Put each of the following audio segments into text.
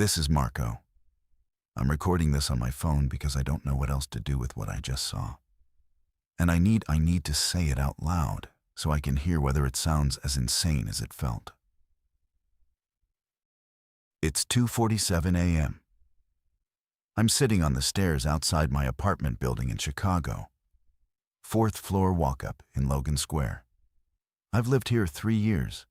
This is Marco. I'm recording this on my phone because I don't know what else to do with what I just saw. And I need to say it out loud so I can hear whether it sounds as insane as it felt. It's 2:47 a.m. I'm sitting on the stairs outside my apartment building in Chicago. 4th floor walk-up in Logan Square. I've lived here 3 years.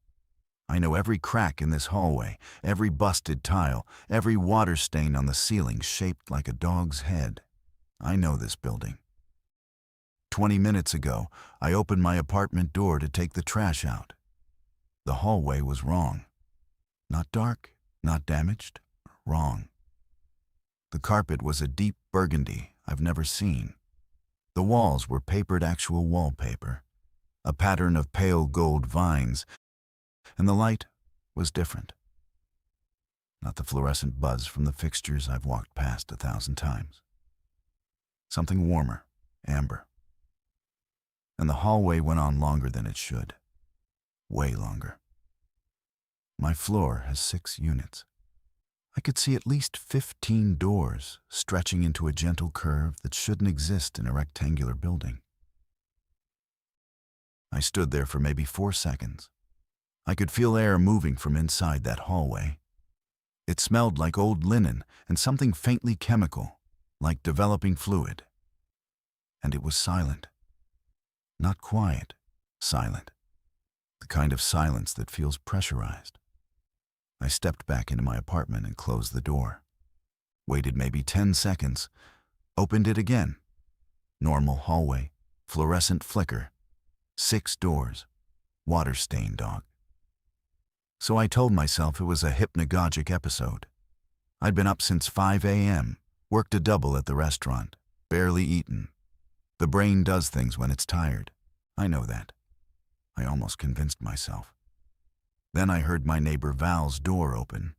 I know every crack in this hallway, every busted tile, every water stain on the ceiling shaped like a dog's head. I know this building. 20 minutes ago, I opened my apartment door to take the trash out. The hallway was wrong. Not dark, not damaged, wrong. The carpet was a deep burgundy I've never seen. The walls were papered actual wallpaper, a pattern of pale gold vines, and the light was different. Not the fluorescent buzz from the fixtures I've walked past 1,000 times. Something warmer, amber. And the hallway went on longer than it should. Way longer. My floor has 6 units. I could see at least 15 doors stretching into a gentle curve that shouldn't exist in a rectangular building. I stood there for maybe 4 seconds. I could feel air moving from inside that hallway. It smelled like old linen and something faintly chemical, like developing fluid. And it was silent. Not quiet, silent. The kind of silence that feels pressurized. I stepped back into my apartment and closed the door. Waited maybe 10 seconds, opened it again. Normal hallway, fluorescent flicker, 6 doors, water-stained dog. So I told myself it was a hypnagogic episode. I'd been up since 5 a.m., worked a double at the restaurant, barely eaten. The brain does things when it's tired. I know that. I almost convinced myself. Then I heard my neighbor Val's door open.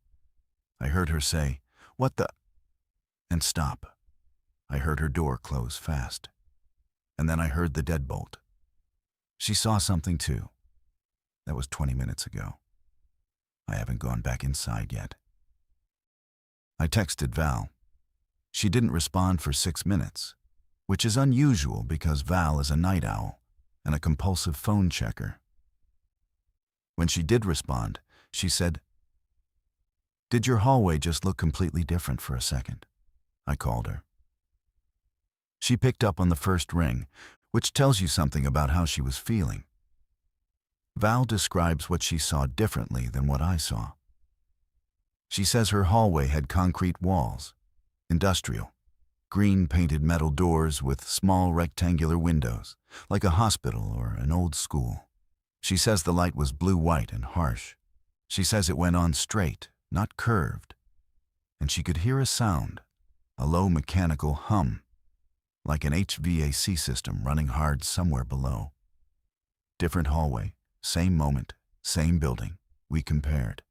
I heard her say, "What the?" and stop. I heard her door close fast. And then I heard the deadbolt. She saw something too. That was 20 minutes ago. I haven't gone back inside yet. I texted Val. She didn't respond for 6 minutes, which is unusual because Val is a night owl and a compulsive phone checker. When she did respond, she said, "Did your hallway just look completely different for a second?" I called her. She picked up on the first ring, which tells you something about how she was feeling. Val describes what she saw differently than what I saw. She says her hallway had concrete walls, industrial, green-painted metal doors with small rectangular windows, like a hospital or an old school. She says the light was blue-white and harsh. She says it went on straight, not curved. And she could hear a sound, a low mechanical hum, like an HVAC system running hard somewhere below. Different hallway, same moment, same building. We compared.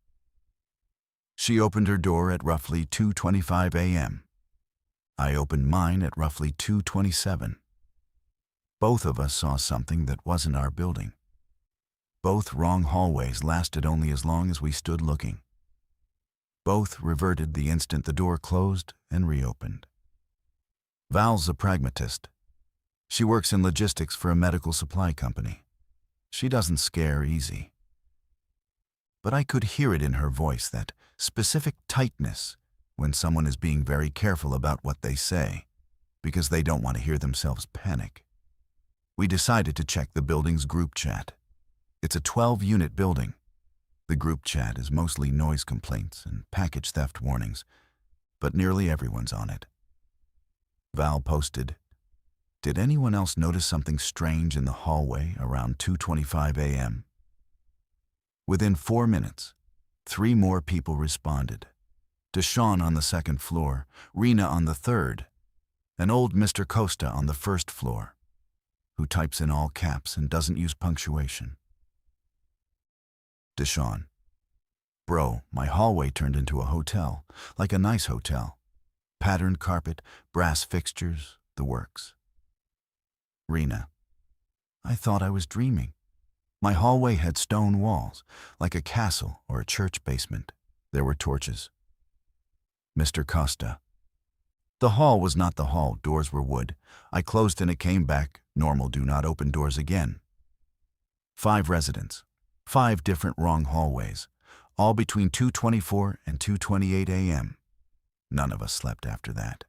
She opened her door at roughly 2:25 a.m. I opened mine at roughly 2:27. Both of us saw something that wasn't our building. Both wrong hallways lasted only as long as we stood looking. Both reverted the instant the door closed and reopened. Val's a pragmatist. She works in logistics for a medical supply company. She doesn't scare easy. But I could hear it in her voice, that specific tightness when someone is being very careful about what they say, because they don't want to hear themselves panic. We decided to check the building's group chat. It's a 12-unit building. The group chat is mostly noise complaints and package theft warnings, but nearly everyone's on it. Val posted, "Did anyone else notice something strange in the hallway around 2:25 a.m.? Within 4 minutes, 3 more people responded. Deshawn on the 2nd floor, Rena on the 3rd, and old Mr. Costa on the 1st floor, who types in all caps and doesn't use punctuation. Deshawn: "Bro, my hallway turned into a hotel, like a nice hotel. Patterned carpet, brass fixtures, the works." Rena: "I thought I was dreaming. My hallway had stone walls, like a castle or a church basement. There were torches." Mr. Costa. The hall was not the hall, doors were wood. I closed and it came back, normal, do not open doors again. 5 residents, 5 different wrong hallways, all between 2:24 and 2:28 a.m. None of us slept after that.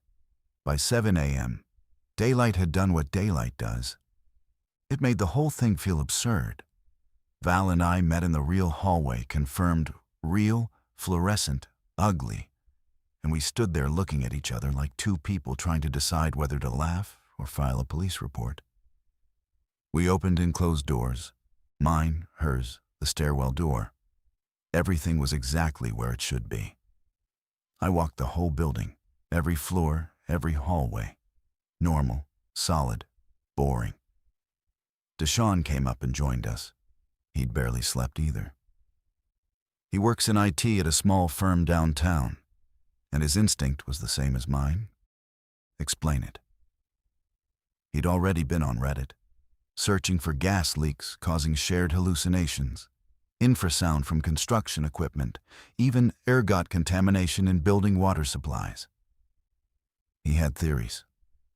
By 7 a.m., daylight had done what daylight does. It made the whole thing feel absurd. Val and I met in the real hallway, confirmed, real, fluorescent, ugly, and we stood there looking at each other like 2 people trying to decide whether to laugh or file a police report. We opened and closed doors. Mine, hers, the stairwell door. Everything was exactly where it should be. I walked the whole building, every floor, every hallway. Normal, solid, boring. Deshaun came up and joined us. He'd barely slept either. He works in IT at a small firm downtown, and his instinct was the same as mine. Explain it. He'd already been on Reddit, searching for gas leaks causing shared hallucinations, infrasound from construction equipment, even ergot contamination in building water supplies. He had theories.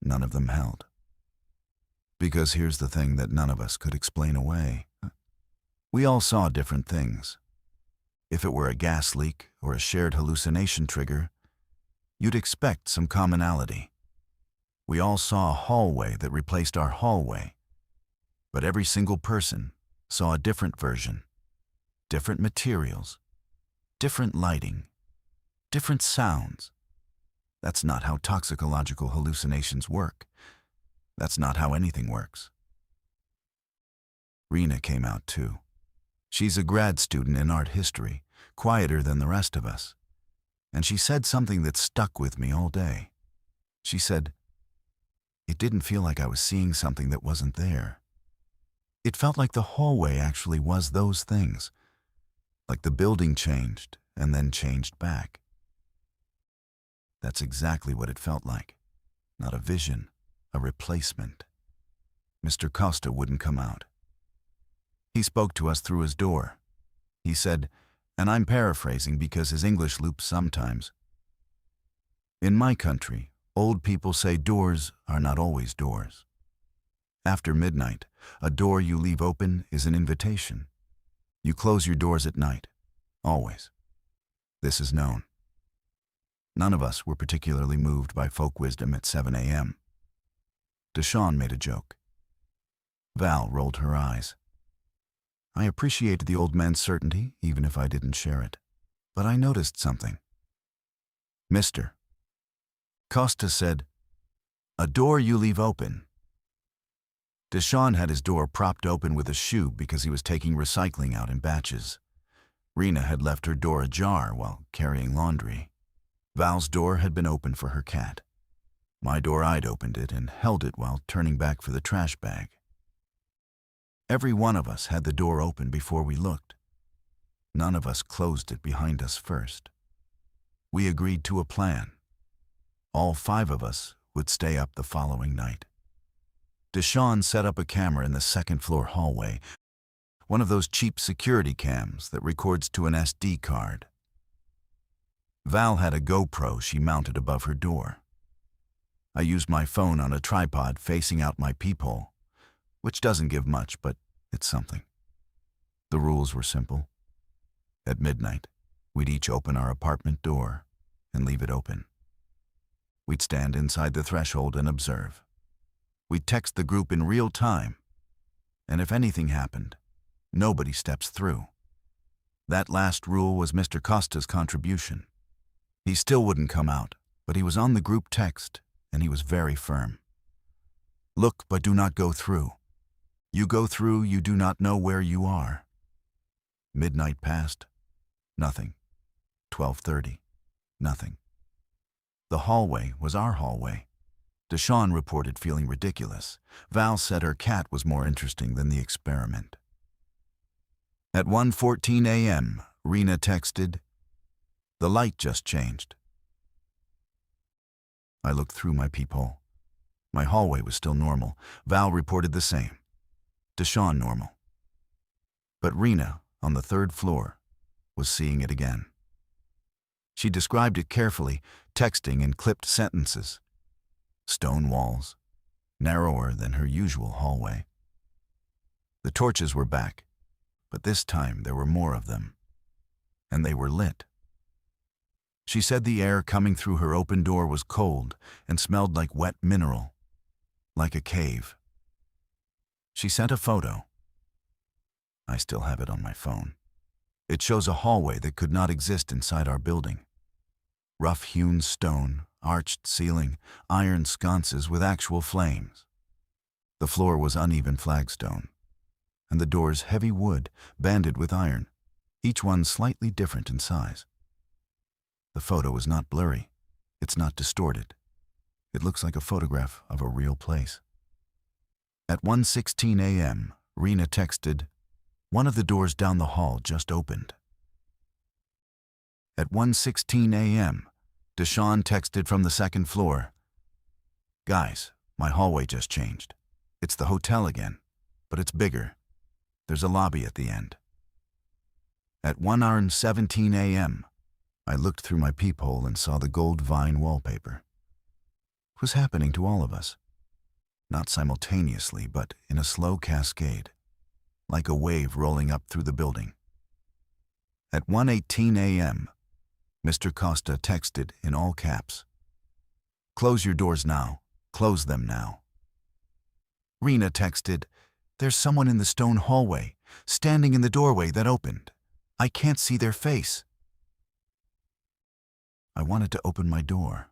None of them held. Because here's the thing that none of us could explain away. We all saw different things. If it were a gas leak or a shared hallucination trigger, you'd expect some commonality. We all saw a hallway that replaced our hallway, but every single person saw a different version, different materials, different lighting, different sounds. That's not how toxicological hallucinations work. That's not how anything works. Rena came out too. She's a grad student in art history, quieter than the rest of us. And she said something that stuck with me all day. She said, "It didn't feel like I was seeing something that wasn't there. It felt like the hallway actually was those things. Like the building changed and then changed back." That's exactly what it felt like. Not a vision, a replacement. Mr. Costa wouldn't come out. He spoke to us through his door. He said, and I'm paraphrasing because his English loops sometimes, "In my country, old people say doors are not always doors. After midnight, a door you leave open is an invitation. You close your doors at night, always. This is known." None of us were particularly moved by folk wisdom at 7 a.m. Deshaun made a joke. Val rolled her eyes. I appreciated the old man's certainty, even if I didn't share it. But I noticed something. "Mr. Costa said, 'A door you leave open.'" Deshaun had his door propped open with a shoe because he was taking recycling out in batches. Rena had left her door ajar while carrying laundry. Val's door had been open for her cat. My door, I'd opened it and held it while turning back for the trash bag. Every one of us had the door open before we looked. None of us closed it behind us first. We agreed to a plan. All 5 of us would stay up the following night. Deshaun set up a camera in the second-floor hallway, one of those cheap security cams that records to an SD card. Val had a GoPro she mounted above her door. I used my phone on a tripod facing out my peephole, which doesn't give much, but it's something. The rules were simple. At midnight, we'd each open our apartment door and leave it open. We'd stand inside the threshold and observe. We'd text the group in real time, and if anything happened, nobody steps through. That last rule was Mr. Costa's contribution. He still wouldn't come out, but he was on the group text, and he was very firm. "Look, but do not go through. You go through, you do not know where you are." Midnight passed. Nothing. 12:30. Nothing. The hallway was our hallway. Deshaun reported feeling ridiculous. Val said her cat was more interesting than the experiment. At 1:14 a.m., Rena texted, "The light just changed." I looked through my peephole. My hallway was still normal. Val reported the same. Deshaun normal. But Rena, on the 3rd floor, was seeing it again. She described it carefully, texting in clipped sentences. Stone walls, narrower than her usual hallway. The torches were back, but this time there were more of them, and they were lit. She said the air coming through her open door was cold and smelled like wet mineral, like a cave. She sent a photo. I still have it on my phone. It shows a hallway that could not exist inside our building. Rough-hewn stone, arched ceiling, iron sconces with actual flames. The floor was uneven flagstone, and the doors heavy wood, banded with iron, each one slightly different in size. The photo is not blurry. It's not distorted. It looks like a photograph of a real place. At 1:16 a.m., Rena texted, "One of the doors down the hall just opened." At 1:16 a.m., Deshawn texted from the second floor, "Guys, my hallway just changed. It's the hotel again, but it's bigger. There's a lobby at the end." At 1:17 a.m., I looked through my peephole and saw the gold vine wallpaper. It was happening to all of us. Not simultaneously, but in a slow cascade, like a wave rolling up through the building. At 1:18 a.m., Mr. Costa texted in all caps, "Close your doors now. Close them now." Rena texted, "There's someone in the stone hallway, standing in the doorway that opened. I can't see their face." I wanted to open my door.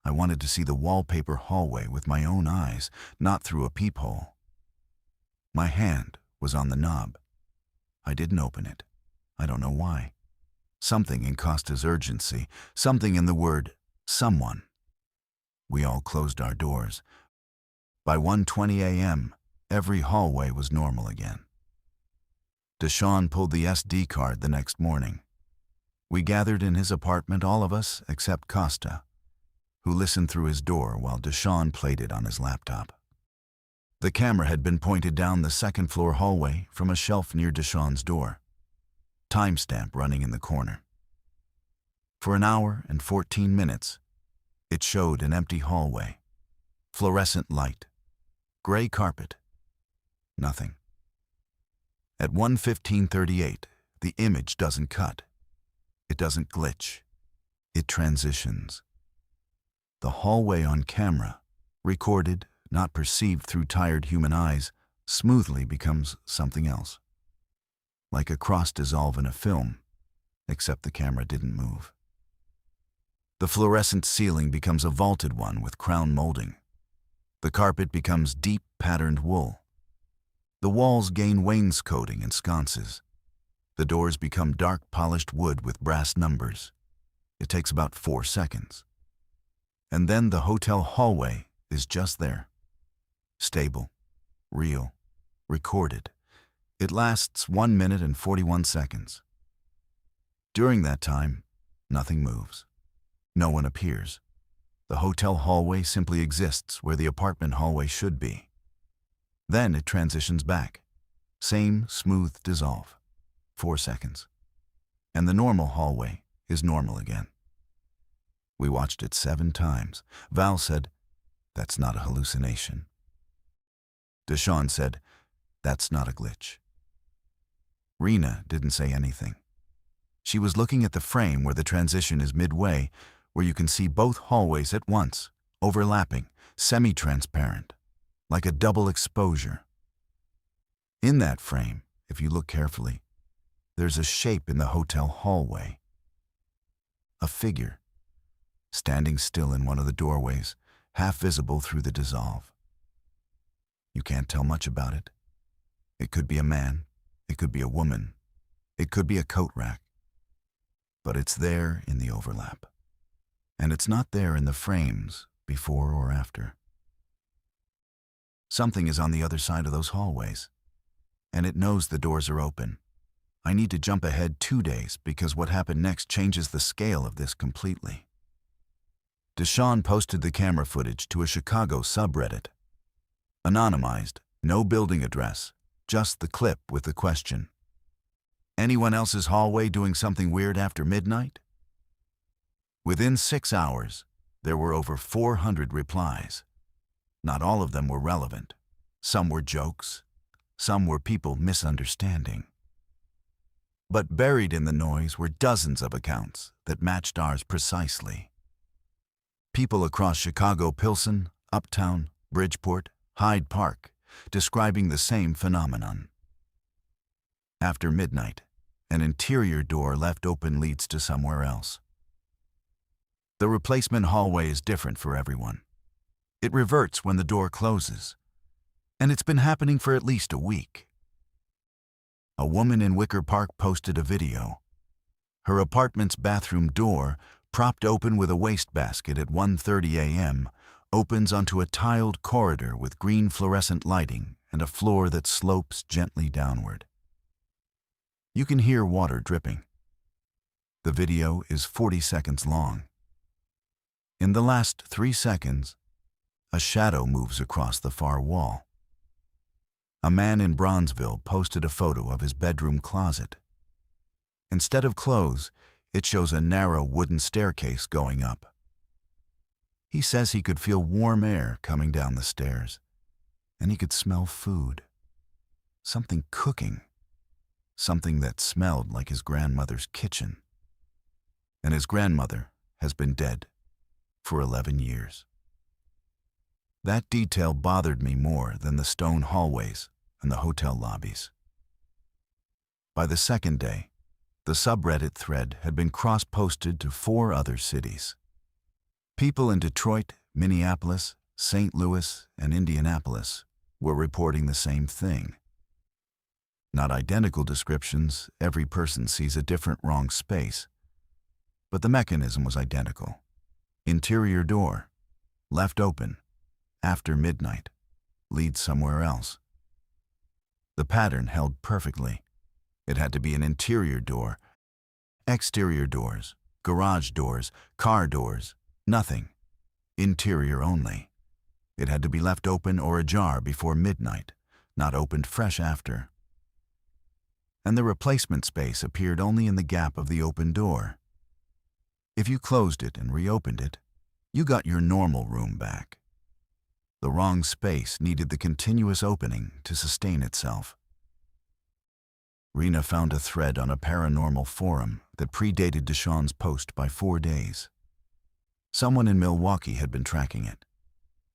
I wanted to see the wallpaper hallway with my own eyes, not through a peephole. My hand was on the knob. I didn't open it. I don't know why. Something in Costa's urgency, something in the word, someone. We all closed our doors. By 1:20 a.m., every hallway was normal again. Deshawn pulled the SD card the next morning. We gathered in his apartment, all of us except Costa, who listened through his door while Deshawn played it on his laptop. The camera had been pointed down the second-floor hallway from a shelf near Deshawn's door. Timestamp running in the corner. For an hour and 14 minutes, it showed an empty hallway. Fluorescent light. Gray carpet. Nothing. At 1:15:38, the image doesn't cut. It doesn't glitch. It transitions. The hallway on camera, recorded, not perceived through tired human eyes, smoothly becomes something else. Like a cross-dissolve in a film, except the camera didn't move. The fluorescent ceiling becomes a vaulted one with crown molding. The carpet becomes deep patterned wool. The walls gain wainscoting and sconces. The doors become dark polished wood with brass numbers. It takes about 4 seconds. And then the hotel hallway is just there. Stable, real, recorded. It lasts 1 minute and 41 seconds. During that time, nothing moves. No one appears. The hotel hallway simply exists where the apartment hallway should be. Then it transitions back. Same smooth dissolve. 4 seconds. And the normal hallway is normal again. We watched it 7 times. Val said, "That's not a hallucination." Deshawn said, "That's not a glitch." Rena didn't say anything. She was looking at the frame where the transition is midway, where you can see both hallways at once, overlapping, semi-transparent, like a double exposure. In that frame, if you look carefully, there's a shape in the hotel hallway. A figure, standing still in one of the doorways, half visible through the dissolve. You can't tell much about it. It could be a man, it could be a woman, it could be a coat rack. But it's there in the overlap. And it's not there in the frames before or after. Something is on the other side of those hallways, and it knows the doors are open. I need to jump ahead 2 days because what happened next changes the scale of this completely. Deshawn posted the camera footage to a Chicago subreddit. Anonymized, no building address, just the clip with the question, "Anyone else's hallway doing something weird after midnight?" Within 6 hours, there were over 400 replies. Not all of them were relevant. Some were jokes. Some were people misunderstanding. But buried in the noise were dozens of accounts that matched ours precisely. People across Chicago, Pilsen, Uptown, Bridgeport, Hyde Park, describing the same phenomenon. After midnight, an interior door left open leads to somewhere else. The replacement hallway is different for everyone. It reverts when the door closes, and it's been happening for at least a week. A woman in Wicker Park posted a video. Her apartment's bathroom door, propped open with a wastebasket at 1:30 a.m., opens onto a tiled corridor with green fluorescent lighting and a floor that slopes gently downward. You can hear water dripping. The video is 40 seconds long. In the last 3 seconds, a shadow moves across the far wall. A man in Bronzeville posted a photo of his bedroom closet. Instead of clothes, it shows a narrow wooden staircase going up. He says he could feel warm air coming down the stairs, and he could smell food. Something cooking. Something that smelled like his grandmother's kitchen. And his grandmother has been dead for 11 years. That detail bothered me more than the stone hallways and the hotel lobbies. By the second day, the subreddit thread had been cross-posted to 4 other cities. People in Detroit, Minneapolis, St. Louis, and Indianapolis were reporting the same thing. Not identical descriptions, every person sees a different wrong space, but the mechanism was identical. Interior door, left open, after midnight, leads somewhere else. The pattern held perfectly. It had to be an interior door. Exterior doors, garage doors, car doors, nothing. Interior only. It had to be left open or ajar before midnight, not opened fresh after. And the replacement space appeared only in the gap of the open door. If you closed it and reopened it, you got your normal room back. The wrong space needed the continuous opening to sustain itself. Rena found a thread on a paranormal forum that predated Deshawn's post by 4 days. Someone in Milwaukee had been tracking it.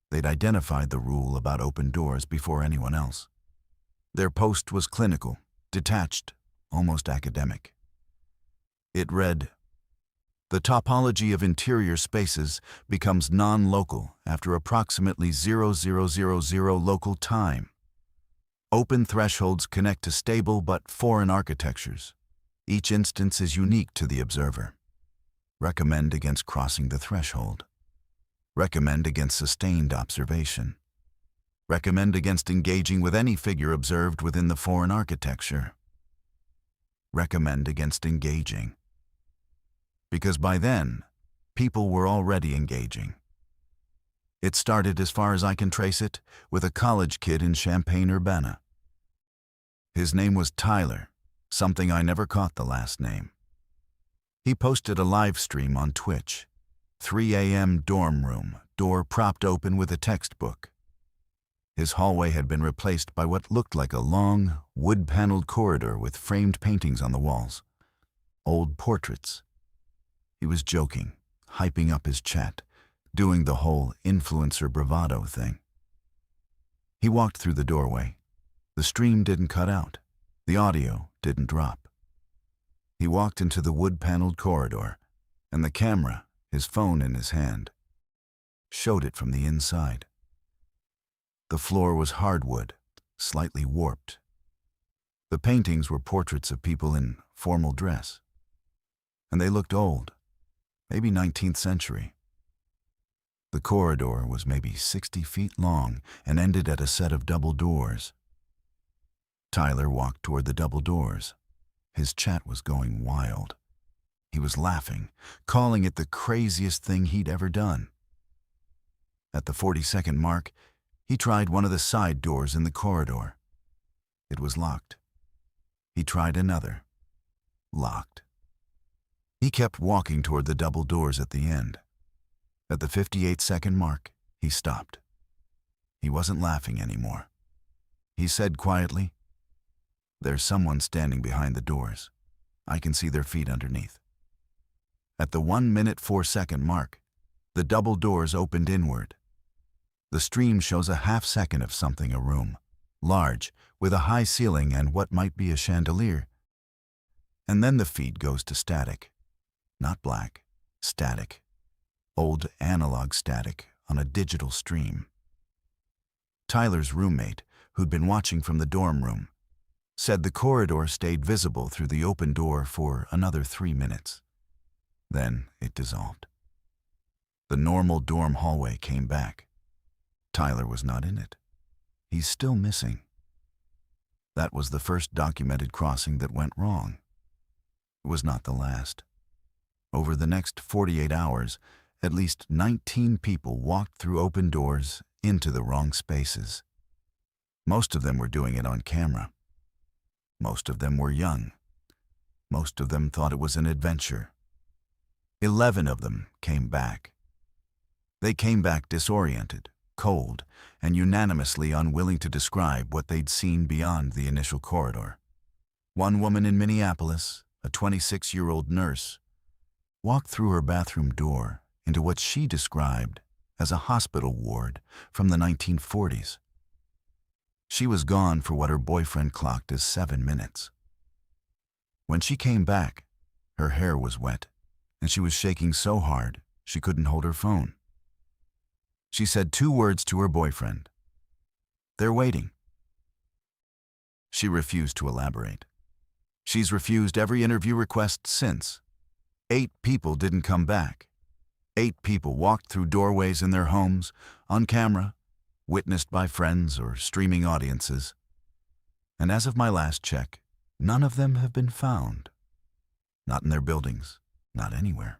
They'd identified the rule about open doors before anyone else. Their post was clinical, detached, almost academic. It read, "The topology of interior spaces becomes non-local after approximately 0000 local time. Open thresholds connect to stable but foreign architectures. Each instance is unique to the observer. Recommend against crossing the threshold. Recommend against sustained observation. Recommend against engaging with any figure observed within the foreign architecture. Recommend against engaging." Because by then, people were already engaging. It started, as far as I can trace it, with a college kid in Champaign-Urbana. His name was Tyler, something I never caught the last name. He posted a live stream on Twitch. 3 a.m. dorm room, door propped open with a textbook. His hallway had been replaced by what looked like a long, wood-paneled corridor with framed paintings on the walls. Old portraits. He was joking, hyping up his chat, doing the whole influencer bravado thing. He walked through the doorway. The stream didn't cut out. The audio didn't drop. He walked into the wood-paneled corridor, and the camera, his phone in his hand, showed it from the inside. The floor was hardwood, slightly warped. The paintings were portraits of people in formal dress, and they looked old, maybe 19th century. The corridor was maybe 60 feet long and ended at a set of double doors. Tyler walked toward the double doors. His chat was going wild. He was laughing, calling it the craziest thing he'd ever done. At the 40-second mark, he tried one of the side doors in the corridor. It was locked. He tried another. Locked. He kept walking toward the double doors at the end. At the 58-second mark, he stopped. He wasn't laughing anymore. He said quietly, "There's someone standing behind the doors. I can see their feet underneath." At the 1 minute 4-second mark, the double doors opened inward. The stream shows a half-second of something, a room, large, with a high ceiling and what might be a chandelier. And then the feed goes to static. Not black, static. Old analog static on a digital stream. Tyler's roommate, who'd been watching from the dorm room, said the corridor stayed visible through the open door for another 3 minutes. Then it dissolved. The normal dorm hallway came back. Tyler was not in it. He's still missing. That was the first documented crossing that went wrong. It was not the last. Over the next 48 hours, at least 19 people walked through open doors into the wrong spaces. Most of them were doing it on camera. Most of them were young. Most of them thought it was an adventure. 11 of them came back. They came back disoriented, cold, and unanimously unwilling to describe what they'd seen beyond the initial corridor. One woman in Minneapolis, a 26-year-old nurse, walked through her bathroom door into what she described as a hospital ward from the 1940s. She was gone for what her boyfriend clocked as 7 minutes. When she came back, her hair was wet, and she was shaking so hard she couldn't hold her phone. She said 2 words to her boyfriend: "They're waiting." She refused to elaborate. She's refused every interview request since. 8 people didn't come back. 8 people walked through doorways in their homes, on camera, witnessed by friends or streaming audiences. And as of my last check, none of them have been found. Not in their buildings, not anywhere.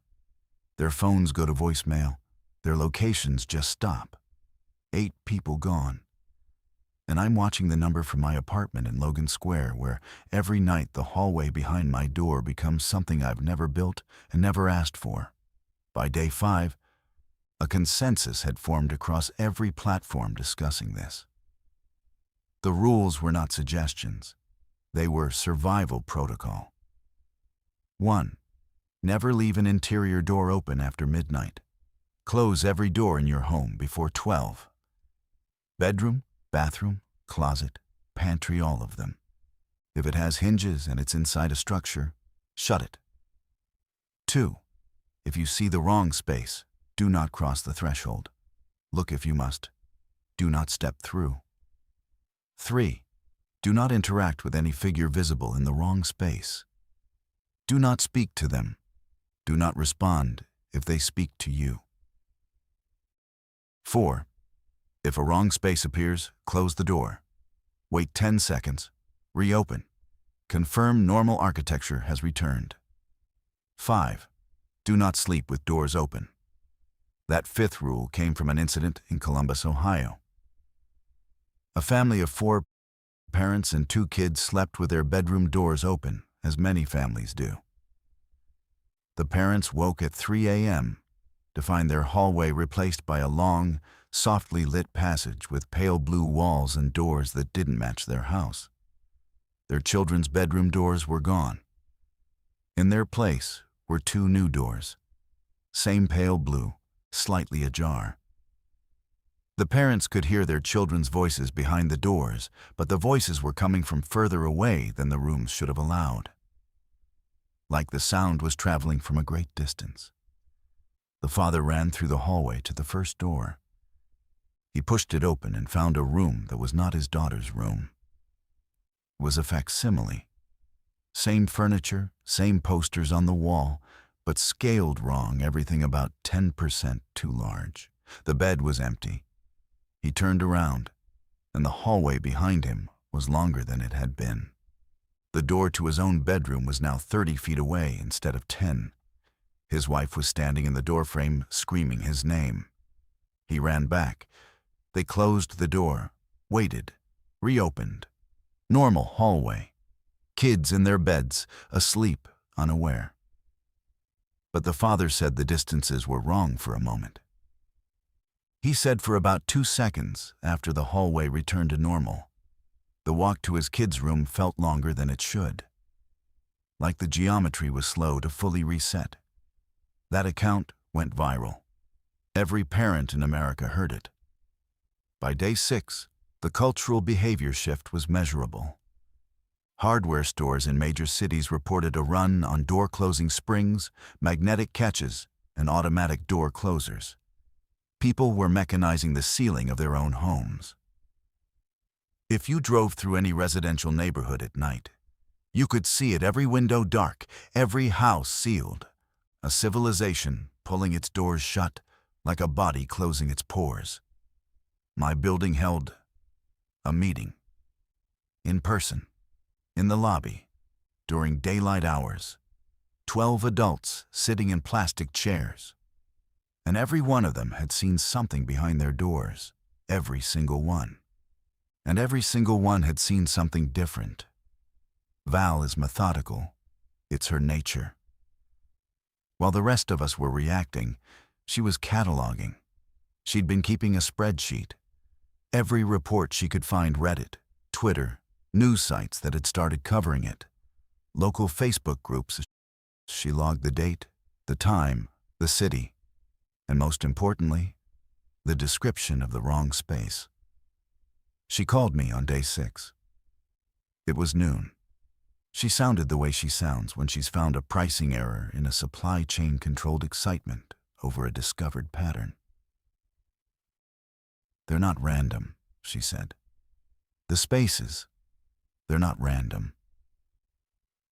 Their phones go to voicemail. Their locations just stop. 8 people gone. And I'm watching the number from my apartment in Logan Square, where every night the hallway behind my door becomes something I've never built and never asked for. By day 5, a consensus had formed across every platform discussing this. The rules were not suggestions. They were survival protocol. 1. Never leave an interior door open after midnight. Close every door in your home before 12. Bedroom, bathroom, closet, pantry, all of them. If it has hinges and it's inside a structure, shut it. 2. If you see the wrong space, do not cross the threshold. Look if you must. Do not step through. 3. Do not interact with any figure visible in the wrong space. Do not speak to them. Do not respond if they speak to you. 4. If a wrong space appears, close the door. Wait 10 seconds. Reopen. Confirm normal architecture has returned. 5. Do not sleep with doors open. That 5th rule came from an incident in Columbus, Ohio. A family of 4 parents and 2 kids slept with their bedroom doors open, as many families do. The parents woke at 3 a.m. to find their hallway replaced by a long, softly lit passage with pale blue walls and doors that didn't match their house. Their children's bedroom doors were gone. In their place were 2 new doors, same pale blue, slightly ajar. The parents could hear their children's voices behind the doors, but the voices were coming from further away than the rooms should have allowed. Like the sound was traveling from a great distance. The father ran through the hallway to the first door. He pushed it open and found a room that was not his daughter's room. It was a facsimile. Same furniture, same posters on the wall, but scaled wrong, everything about 10% too large. The bed was empty. He turned around, and the hallway behind him was longer than it had been. The door to his own bedroom was now 30 feet away instead of 10. His wife was standing in the doorframe, screaming his name. He ran back. They closed the door, waited, reopened. Normal hallway. Kids in their beds, asleep, unaware. but the father said the distances were wrong for a moment. He said for about 2 seconds after the hallway returned to normal, the walk to his kid's room felt longer than it should. Like the geometry was slow to fully reset. That account went viral. Every parent in America heard it. By day 6, the cultural behavior shift was measurable. Hardware stores in major cities reported a run on door-closing springs, magnetic catches, and automatic door closers. People were mechanizing the ceiling of their own homes. If you drove through any residential neighborhood at night, you could see it, every window dark, every house sealed. A civilization pulling its doors shut like a body closing its pores. My building held a meeting. In person. In the lobby. During daylight hours. 12 adults sitting in plastic chairs. And every one of them had seen something behind their doors. Every single one. And every single one had seen something different. Val is methodical. It's her nature. While the rest of us were reacting, she was cataloging. She'd been keeping a spreadsheet. Every report she could find, Reddit, Twitter, news sites that had started covering it, local Facebook groups. She logged the date, the time, the city, and most importantly, the description of the wrong space. She called me on day 6. It was noon. She sounded the way she sounds when she's found a pricing error in a supply chain-controlled excitement over a discovered pattern. "They're not random," she said. "The spaces, they're not random."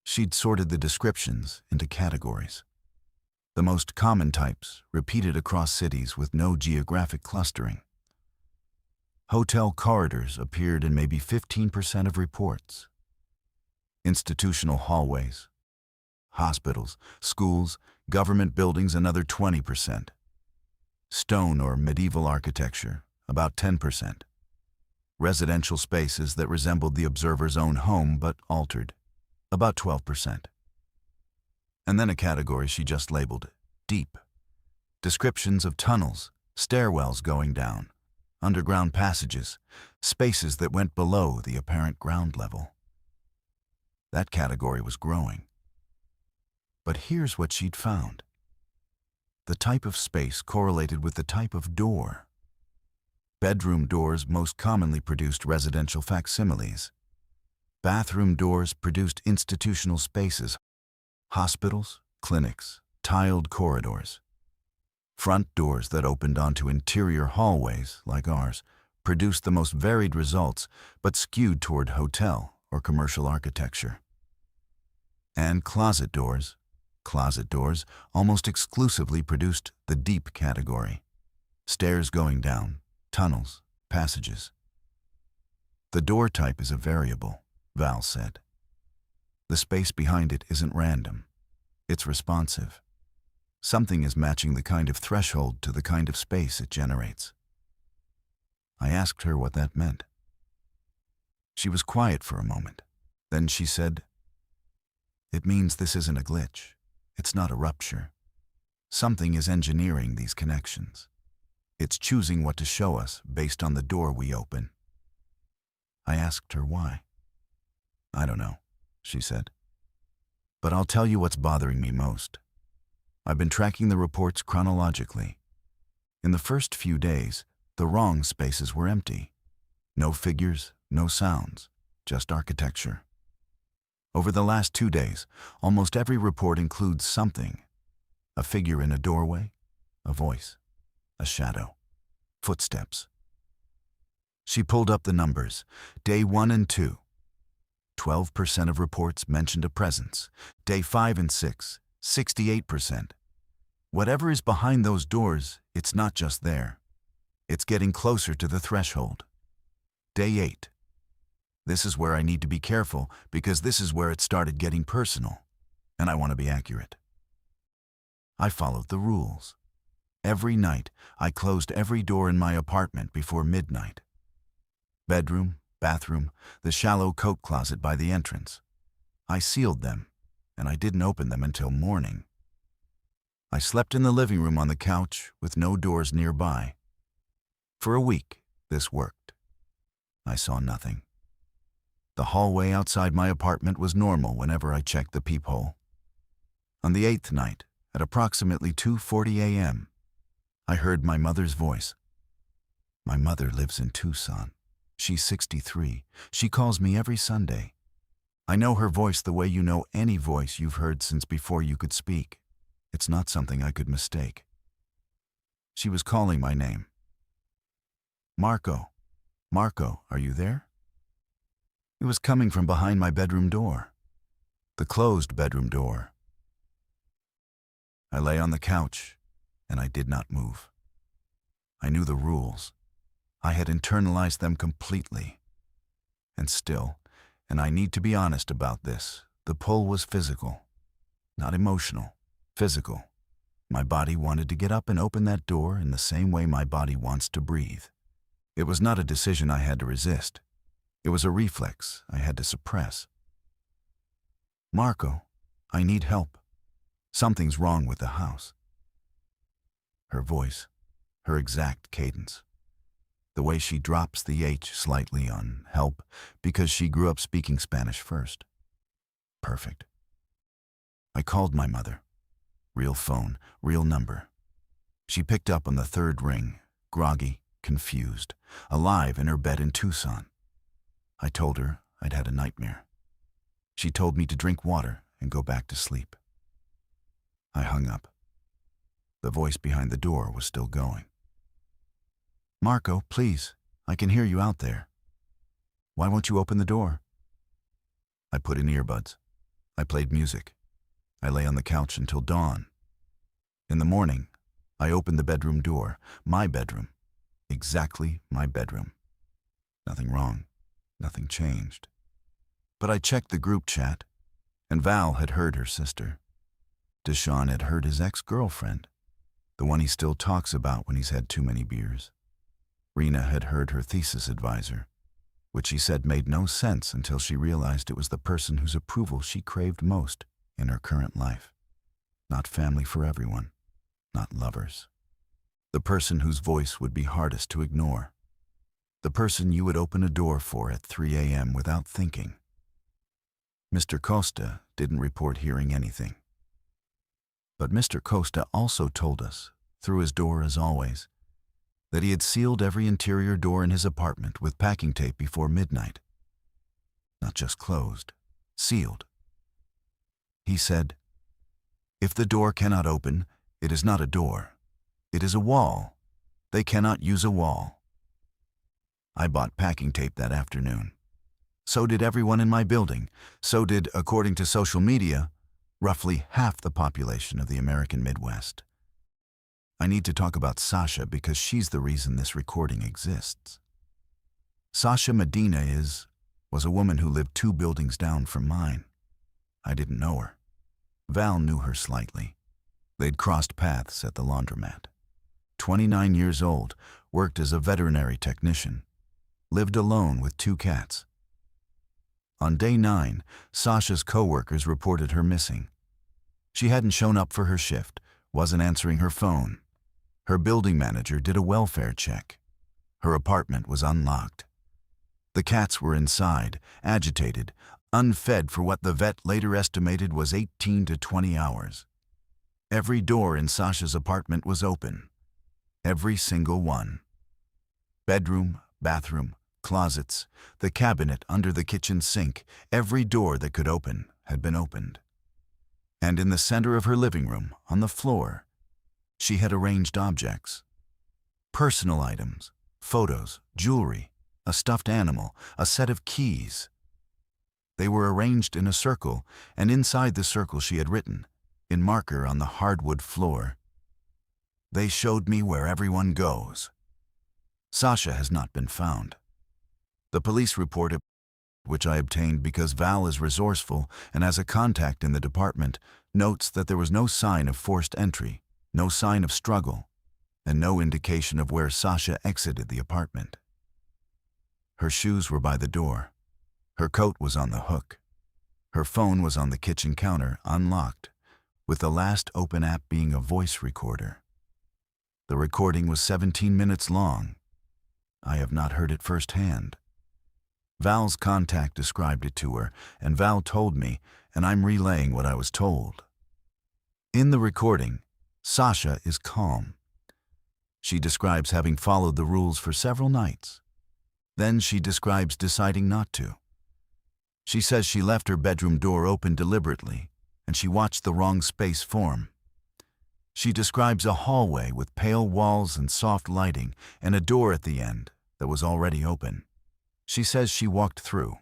She'd sorted the descriptions into categories. The most common types repeated across cities with no geographic clustering. Hotel corridors appeared in maybe 15% of reports. Institutional hallways, hospitals, schools, government buildings, another 20%. Stone or medieval architecture, about 10%. Residential spaces that resembled the observer's own home but altered, about 12%. And then a category she just labeled deep. Descriptions of tunnels, stairwells going down, underground passages, spaces that went below the apparent ground level. That category was growing. But here's what she'd found. The type of space correlated with the type of door. Bedroom doors most commonly produced residential facsimiles. Bathroom doors produced institutional spaces, hospitals, clinics, tiled corridors. Front doors that opened onto interior hallways, like ours, produced the most varied results, but skewed toward hotel or commercial architecture. And closet doors almost exclusively produced the deep category. Stairs going down, tunnels, passages. "The door type is a variable," Val said. "The space behind it isn't random. It's responsive. Something is matching the kind of threshold to the kind of space it generates." I asked her what that meant. She was quiet for a moment. Then she said, "It means this isn't a glitch. It's not a rupture. Something is engineering these connections. It's choosing what to show us based on the door we open." I asked her why. "I don't know," she said. "But I'll tell you what's bothering me most. I've been tracking the reports chronologically. In the first few days, the wrong spaces were empty. No figures, no sounds, just architecture. Over the last 2 days, almost every report includes something. A figure in a doorway, a voice, a shadow, footsteps." She pulled up the numbers. Day 1 and 2. 12% of reports mentioned a presence. Day 5 and 6, 68%. Whatever is behind those doors, it's not just there. It's getting closer to the threshold. Day 8. This is where I need to be careful because this is where it started getting personal, and I want to be accurate. I followed the rules. Every night, I closed every door in my apartment before midnight. Bedroom, bathroom, the shallow coat closet by the entrance. I sealed them, and I didn't open them until morning. I slept in the living room on the couch with no doors nearby. For a week, this worked. I saw nothing. The hallway outside my apartment was normal whenever I checked the peephole. On the 8th night, at approximately 2:40 a.m., I heard my mother's voice. My mother lives in Tucson. She's 63. She calls me every Sunday. I know her voice the way you know any voice you've heard since before you could speak. It's not something I could mistake. She was calling my name. Marco. Marco, are you there? It was coming from behind my bedroom door. The closed bedroom door. I lay on the couch, and I did not move. I knew the rules. I had internalized them completely. And still, and I need to be honest about this, the pull was physical. Not emotional, physical. My body wanted to get up and open that door in the same way my body wants to breathe. It was not a decision I had to resist. It was a reflex I had to suppress. Marco, I need help. Something's wrong with the house. Her voice, her exact cadence. The way she drops the H slightly on help because she grew up speaking Spanish first. Perfect. I called my mother. Real phone, real number. She picked up on the third ring, groggy, confused, alive in her bed in Tucson. I told her I'd had a nightmare. She told me to drink water and go back to sleep. I hung up. The voice behind the door was still going. Marco, please, I can hear you out there. Why won't you open the door? I put in earbuds. I played music. I lay on the couch until dawn. In the morning, I opened the bedroom door, my bedroom, exactly my bedroom. Nothing wrong, nothing changed. But I checked the group chat, and Val had heard her sister. Deshaun had heard his ex-girlfriend, the one he still talks about when he's had too many beers. Rena had heard her thesis advisor, which she said made no sense until she realized it was the person whose approval she craved most in her current life. Not family for everyone, not lovers. The person whose voice would be hardest to ignore. The person you would open a door for at 3 a.m. without thinking. Mr. Costa didn't report hearing anything. But Mr. Costa also told us, through his door as always, that he had sealed every interior door in his apartment with packing tape before midnight. Not just closed, sealed. He said, "If the door cannot open, it is not a door. It is a wall. They cannot use a wall." I bought packing tape that afternoon. So did everyone in my building. So did, according to social media, roughly half the population of the American Midwest. I need to talk about Sasha because she's the reason this recording exists. Sasha Medina was a woman who lived 2 buildings down from mine. I didn't know her. Val knew her slightly. They'd crossed paths at the laundromat. 29 years old, worked as a veterinary technician. Lived alone with 2 cats. On day 9, Sasha's coworkers reported her missing. She hadn't shown up for her shift, wasn't answering her phone. Her building manager did a welfare check. Her apartment was unlocked. The cats were inside, agitated, unfed for what the vet later estimated was 18 to 20 hours. Every door in Sasha's apartment was open. Every single one. Bedroom, bathroom, closets, the cabinet under the kitchen sink, every door that could open had been opened. And in the center of her living room, on the floor, she had arranged objects. Personal items, photos, jewelry, a stuffed animal, a set of keys. They were arranged in a circle, and inside the circle she had written, in marker on the hardwood floor, "They showed me where everyone goes." Sasha has not been found. The police report, which I obtained because Val is resourceful and has a contact in the department, notes that there was no sign of forced entry, no sign of struggle, and no indication of where Sasha exited the apartment. Her shoes were by the door. Her coat was on the hook. Her phone was on the kitchen counter, unlocked, with the last open app being a voice recorder. The recording was 17 minutes long. I have not heard it firsthand. Val's contact described it to her, and Val told me, and I'm relaying what I was told. In the recording, Sasha is calm. She describes having followed the rules for several nights. Then she describes deciding not to. She says she left her bedroom door open deliberately, and she watched the wrong space form. She describes a hallway with pale walls and soft lighting, and a door at the end that was already open. She says she walked through.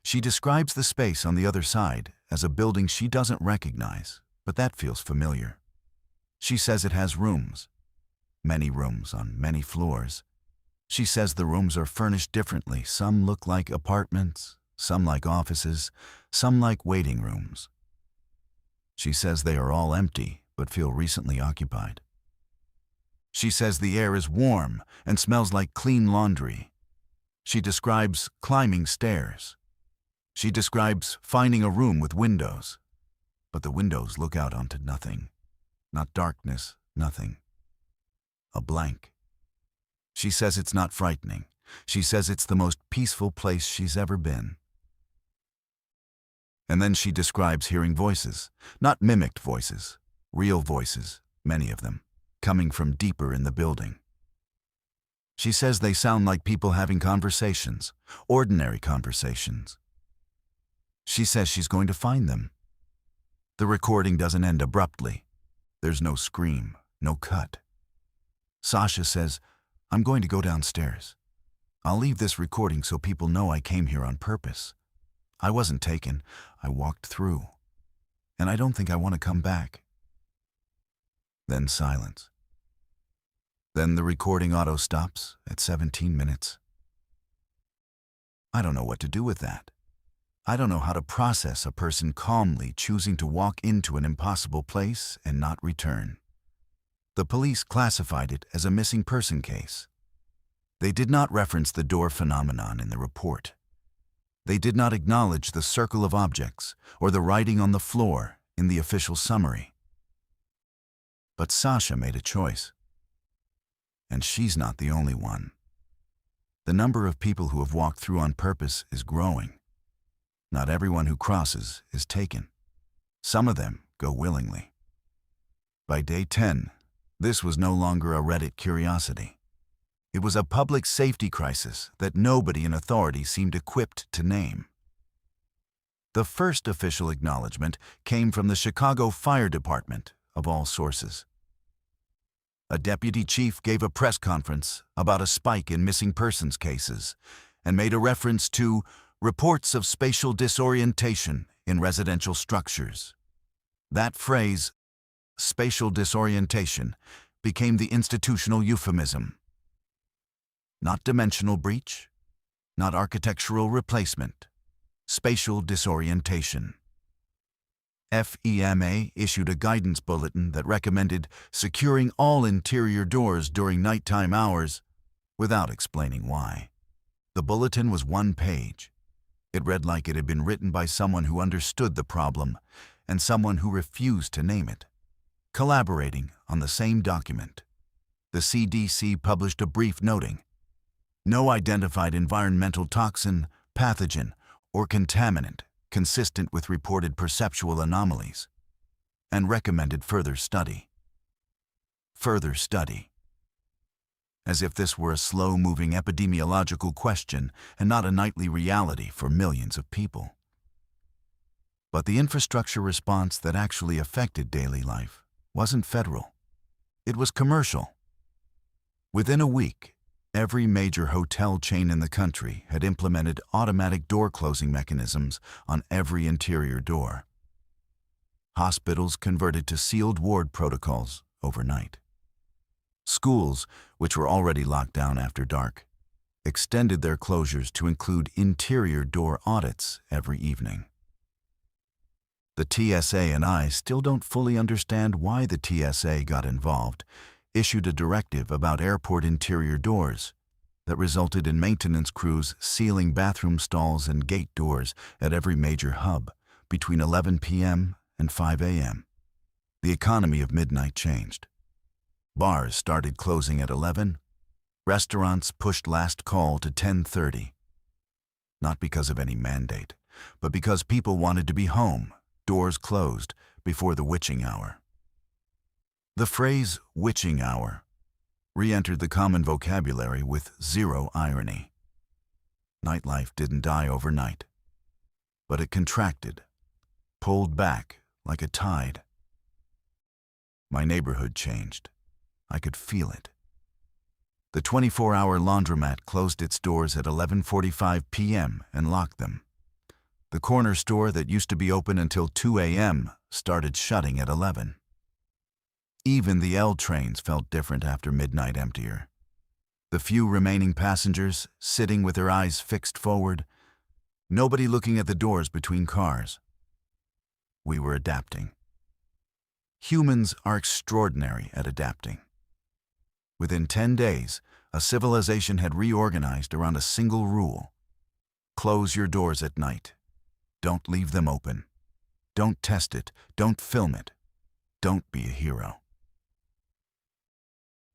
She describes the space on the other side as a building she doesn't recognize, but that feels familiar. She says it has rooms. Many rooms on many floors. She says the rooms are furnished differently. Some look like apartments, some like offices, some like waiting rooms. She says they are all empty but feel recently occupied. She says the air is warm and smells like clean laundry. She describes climbing stairs. She describes finding a room with windows, but the windows look out onto nothing. Not darkness, nothing. A blank. She says it's not frightening. She says it's the most peaceful place she's ever been. And then she describes hearing voices, not mimicked voices, real voices, many of them, coming from deeper in the building. She says they sound like people having conversations, ordinary conversations. She says she's going to find them. The recording doesn't end abruptly. There's no scream, no cut. Sasha says, "I'm going to go downstairs. I'll leave this recording so people know I came here on purpose. I wasn't taken, I walked through. And I don't think I want to come back." Then silence. Then the recording auto stops at 17 minutes. I don't know what to do with that. I don't know how to process a person calmly choosing to walk into an impossible place and not return. The police classified it as a missing person case. They did not reference the door phenomenon in the report. They did not acknowledge the circle of objects or the writing on the floor in the official summary. But Sasha made a choice. And she's not the only one. The number of people who have walked through on purpose is growing. Not everyone who crosses is taken. Some of them go willingly. By day 10, this was no longer a Reddit curiosity. It was a public safety crisis that nobody in authority seemed equipped to name. The first official acknowledgement came from the Chicago Fire Department, of all sources. A deputy chief gave a press conference about a spike in missing persons cases and made a reference to reports of spatial disorientation in residential structures. That phrase, spatial disorientation, became the institutional euphemism. Not dimensional breach, not architectural replacement, spatial disorientation. FEMA issued a guidance bulletin that recommended securing all interior doors during nighttime hours without explaining why. The bulletin was one page. It read like it had been written by someone who understood the problem and someone who refused to name it. Collaborating on the same document, the CDC published a brief noting, "No identified environmental toxin, pathogen, or contaminant consistent with reported perceptual anomalies," and recommended further study. Further study. As if this were a slow-moving epidemiological question and not a nightly reality for millions of people. But the infrastructure response that actually affected daily life wasn't federal. It was commercial. Within a week, every major hotel chain in the country had implemented automatic door closing mechanisms on every interior door. Hospitals converted to sealed ward protocols overnight. Schools, which were already locked down after dark, extended their closures to include interior door audits every evening. The TSA and I still don't fully understand why the TSA got involved, issued a directive about airport interior doors that resulted in maintenance crews sealing bathroom stalls and gate doors at every major hub between 11 p.m. and 5 a.m. The economy of midnight changed. Bars started closing at 11. Restaurants pushed last call to 10:30. Not because of any mandate, but because people wanted to be home, doors closed, before the witching hour. The phrase witching hour re-entered the common vocabulary with zero irony. Nightlife didn't die overnight, but it contracted, pulled back like a tide. My neighborhood changed. I could feel it. The 24-hour laundromat closed its doors at 11:45 p.m. and locked them. The corner store that used to be open until 2 a.m. started shutting at 11. Even the L trains felt different after midnight emptier. The few remaining passengers sitting with their eyes fixed forward, nobody looking at the doors between cars. We were adapting. Humans are extraordinary at adapting. Within 10 days, a civilization had reorganized around a single rule. Close your doors at night. Don't leave them open. Don't test it. Don't film it. Don't be a hero.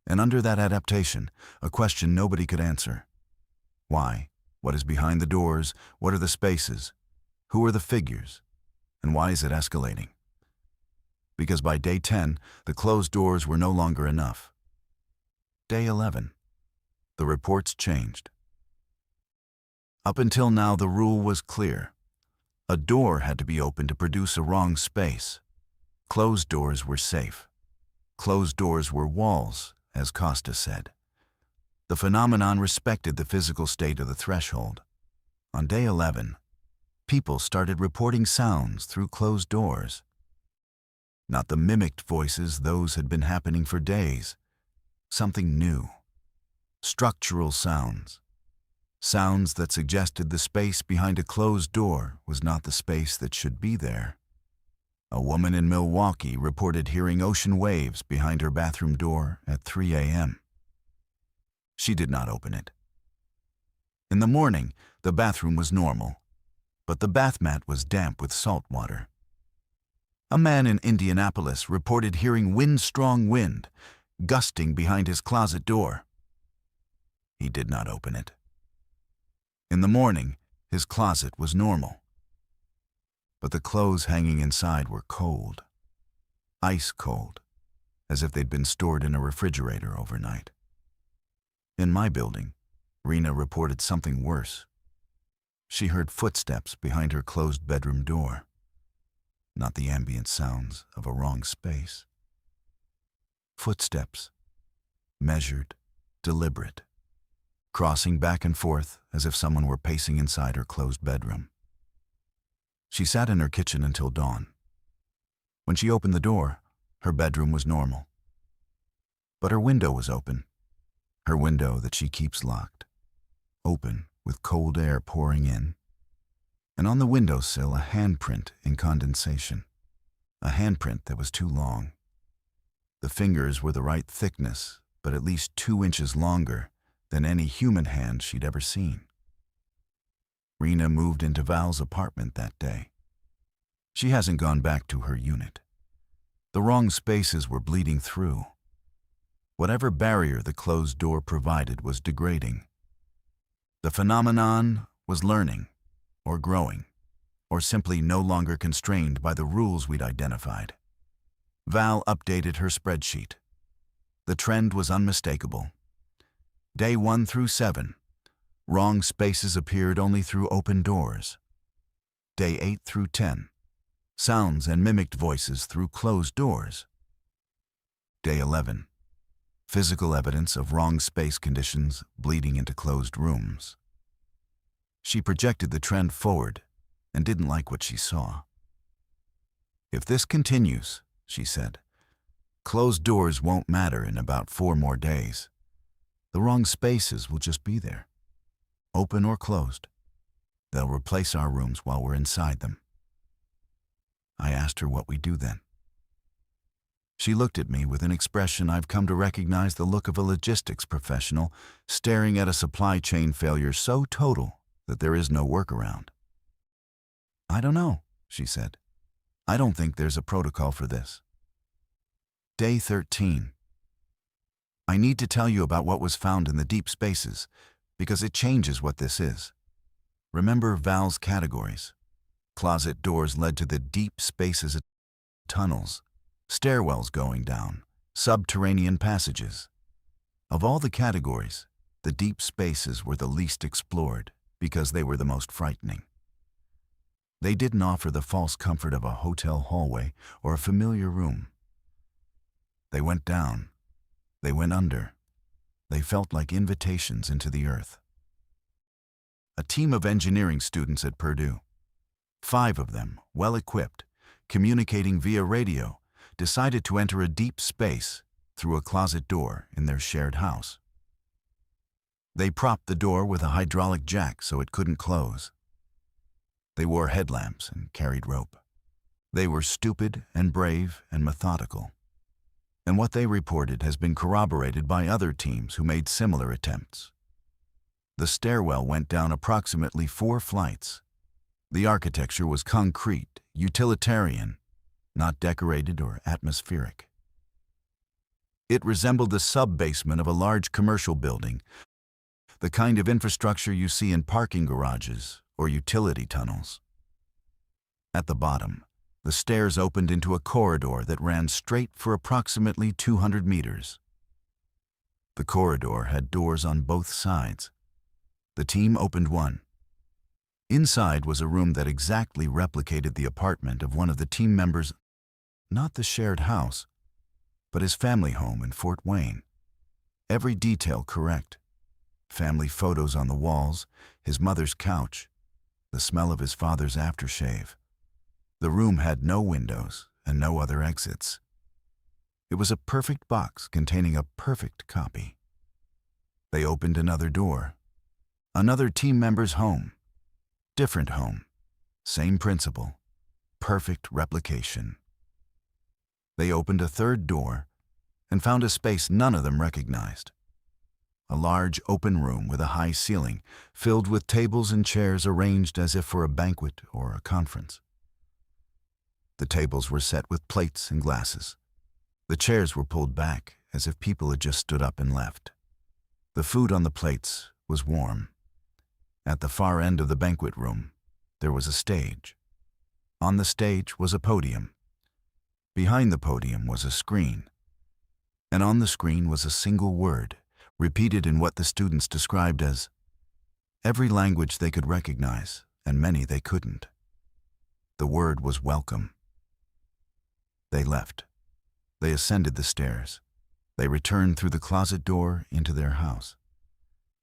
And under that adaptation, a question nobody could answer. Why? What is behind the doors? What are the spaces? Who are the figures? And why is it escalating? Because by day 10, the closed doors were no longer enough. Day 11, the reports changed. Up until now, the rule was clear. A door had to be open to produce a wrong space. Closed doors were safe. Closed doors were walls, as Costa said. The phenomenon respected the physical state of the threshold. On day 11, people started reporting sounds through closed doors. Not the mimicked voices, those had been happening for days. Something new. Structural sounds. Sounds that suggested the space behind a closed door was not the space that should be there. A woman in Milwaukee reported hearing ocean waves behind her bathroom door at 3 a.m. She did not open it. In the morning, the bathroom was normal, but the bath mat was damp with salt water. A man in Indianapolis reported hearing wind-strong wind gusting behind his closet door. He did not open it. In the morning, his closet was normal, but the clothes hanging inside were cold, ice cold, as if they'd been stored in a refrigerator overnight. In my building, Rena reported something worse. She heard footsteps behind her closed bedroom door, not the ambient sounds of a wrong space. Footsteps, measured, deliberate, crossing back and forth as if someone were pacing inside her closed bedroom. She sat in her kitchen until dawn. When she opened the door, her bedroom was normal. But her window was open, her window that she keeps locked, open with cold air pouring in, and on the windowsill a handprint in condensation, a handprint that was too long. The fingers were the right thickness, but at least 2 inches longer than any human hand she'd ever seen. Rena moved into Val's apartment that day. She hasn't gone back to her unit. The wrong spaces were bleeding through. Whatever barrier the closed door provided was degrading. The phenomenon was learning, or growing, or simply no longer constrained by the rules we'd identified. Val updated her spreadsheet. The trend was unmistakable. Day 1 through 7, wrong spaces appeared only through open doors. Day 8 through 10, sounds and mimicked voices through closed doors. Day 11, physical evidence of wrong space conditions bleeding into closed rooms. She projected the trend forward and didn't like what she saw. If this continues, she said, closed doors won't matter in about 4 more days. The wrong spaces will just be there, open or closed. They'll replace our rooms while we're inside them. I asked her what we do then. She looked at me with an expression I've come to recognize the look of a logistics professional staring at a supply chain failure so total that there is no workaround. I don't know, she said. I don't think there's a protocol for this. Day 13. I need to tell you about what was found in the deep spaces, because it changes what this is. Remember Val's categories. Closet doors led to the deep spaces, tunnels, stairwells going down, subterranean passages. Of all the categories, the deep spaces were the least explored because they were the most frightening. They didn't offer the false comfort of a hotel hallway or a familiar room. They went down. They went under. They felt like invitations into the earth. A team of engineering students at Purdue, 5 of them, well-equipped, communicating via radio, decided to enter a deep space through a closet door in their shared house. They propped the door with a hydraulic jack so it couldn't close. They wore headlamps and carried rope. They were stupid and brave and methodical. And what they reported has been corroborated by other teams who made similar attempts. The stairwell went down approximately 4 flights. The architecture was concrete, utilitarian, not decorated or atmospheric. It resembled the sub-basement of a large commercial building, the kind of infrastructure you see in parking garages or utility tunnels. At the bottom, the stairs opened into a corridor that ran straight for approximately 200 meters. The corridor had doors on both sides. The team opened one. Inside was a room that exactly replicated the apartment of one of the team members, not the shared house, but his family home in Fort Wayne. Every detail correct. Family photos on the walls, his mother's couch, the smell of his father's aftershave. The room had no windows and no other exits. It was a perfect box containing a perfect copy. They opened another door. Another team member's home. Different home. Same principle. Perfect replication. They opened a third door and found a space none of them recognized. A large open room with a high ceiling, filled with tables and chairs arranged as if for a banquet or a conference. The tables were set with plates and glasses. The chairs were pulled back as if people had just stood up and left. The food on the plates was warm. At the far end of the banquet room, there was a stage. On the stage was a podium. Behind the podium was a screen. And on the screen was a single word, repeated in what the students described as every language they could recognize, and many they couldn't. The word was welcome. They left. They ascended the stairs. They returned through the closet door into their house.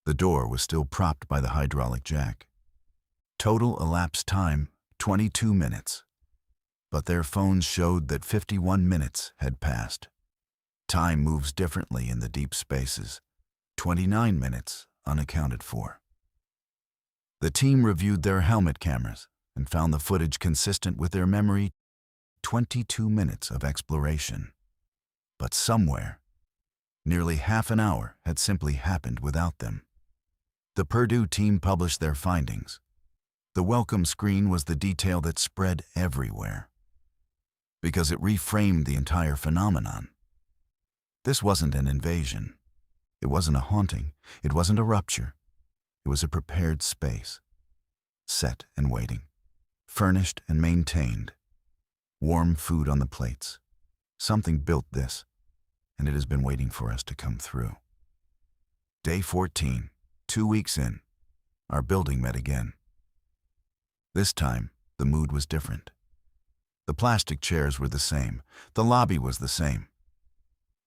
The door was still propped by the hydraulic jack. Total elapsed time, 22 minutes. But their phones showed that 51 minutes had passed. Time moves differently in the deep spaces. 29 minutes unaccounted for. The team reviewed their helmet cameras and found the footage consistent with their memory. 22 minutes of exploration. But somewhere, nearly half an hour had simply happened without them. The Purdue team published their findings. The welcome screen was the detail that spread everywhere, because it reframed the entire phenomenon. This wasn't an invasion. It wasn't a haunting. It wasn't a rupture. It was a prepared space, set and waiting, furnished and maintained. Warm food on the plates. Something built this, and it has been waiting for us to come through. Day 14, 2 weeks in, our building met again. This time, the mood was different. The plastic chairs were the same. The lobby was the same.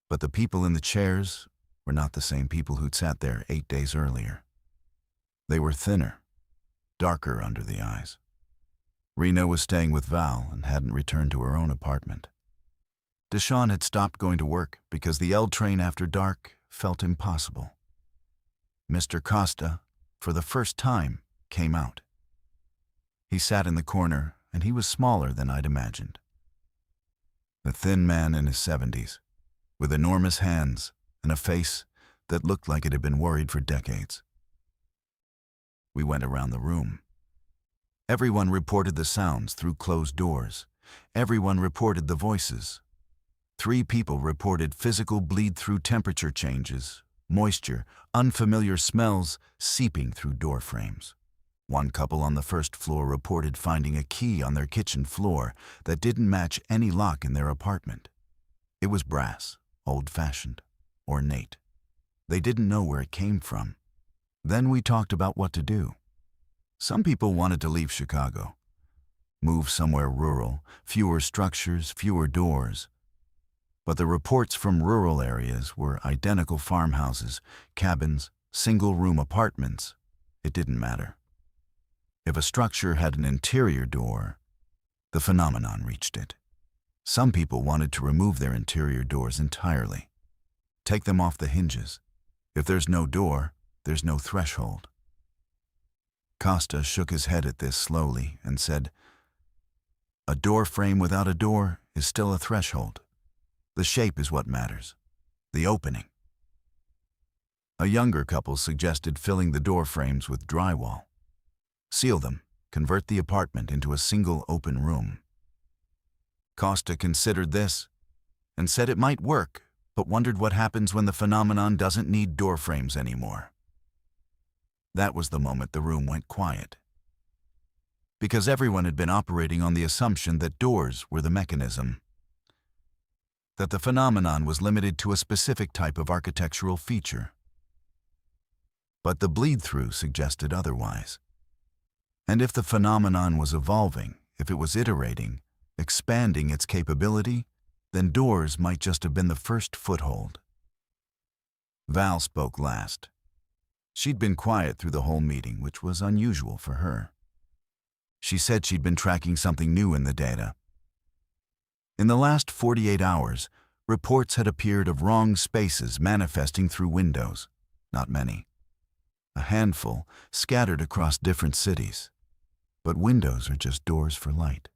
But the people in the chairs were not the same people who'd sat there 8 days earlier. They were thinner, darker under the eyes. Rena was staying with Val and hadn't returned to her own apartment. Deshawn had stopped going to work because the L train after dark felt impossible. Mr. Costa, for the first time, came out. He sat in the corner, and he was smaller than I'd imagined. A thin man in his 70s, with enormous hands and a face that looked like it had been worried for decades. We went around the room. Everyone reported the sounds through closed doors, Everyone reported the voices. 3 people reported physical bleed-through temperature changes, moisture, unfamiliar smells seeping through door frames. 1 couple on the first floor reported finding a key on their kitchen floor that didn't match any lock in their apartment. It was brass, old-fashioned, ornate. They didn't know where it came from. Then we talked about what to do. Some people wanted to leave Chicago, move somewhere rural, fewer structures, fewer doors. But the reports from rural areas were identical farmhouses, cabins, single-room apartments. It didn't matter. If a structure had an interior door, the phenomenon reached it. Some people wanted to remove their interior doors entirely. Take them off the hinges. If there's no door, there's no threshold. Costa shook his head at this slowly and said, "A door frame without a door is still a threshold. The shape is what matters. The opening." A younger couple suggested filling the door frames with drywall. Seal them, convert the apartment into a single open room. Costa considered this and said it might work, but wondered what happens when the phenomenon doesn't need door frames anymore. That was the moment the room went quiet. Because everyone had been operating on the assumption that doors were the mechanism, that the phenomenon was limited to a specific type of architectural feature. But the bleed-through suggested otherwise. And if the phenomenon was evolving, if it was iterating, expanding its capability, then doors might just have been the first foothold. Val spoke last. She'd been quiet through the whole meeting, which was unusual for her. She said she'd been tracking something new in the data. In the last 48 hours, reports had appeared of wrong spaces manifesting through windows. Not many. A handful, scattered across different cities. But windows are just doors for light.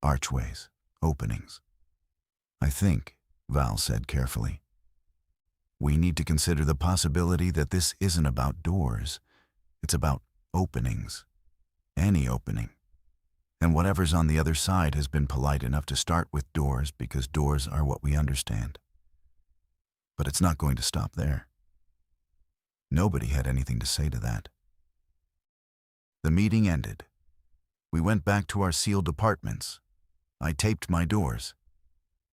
Archways, openings. "I think," Val said carefully, "we need to consider the possibility that this isn't about doors. It's about openings. Any opening. And whatever's on the other side has been polite enough to start with doors because doors are what we understand. But it's not going to stop there." Nobody had anything to say to that. The meeting ended. We went back to our sealed apartments. I taped my doors.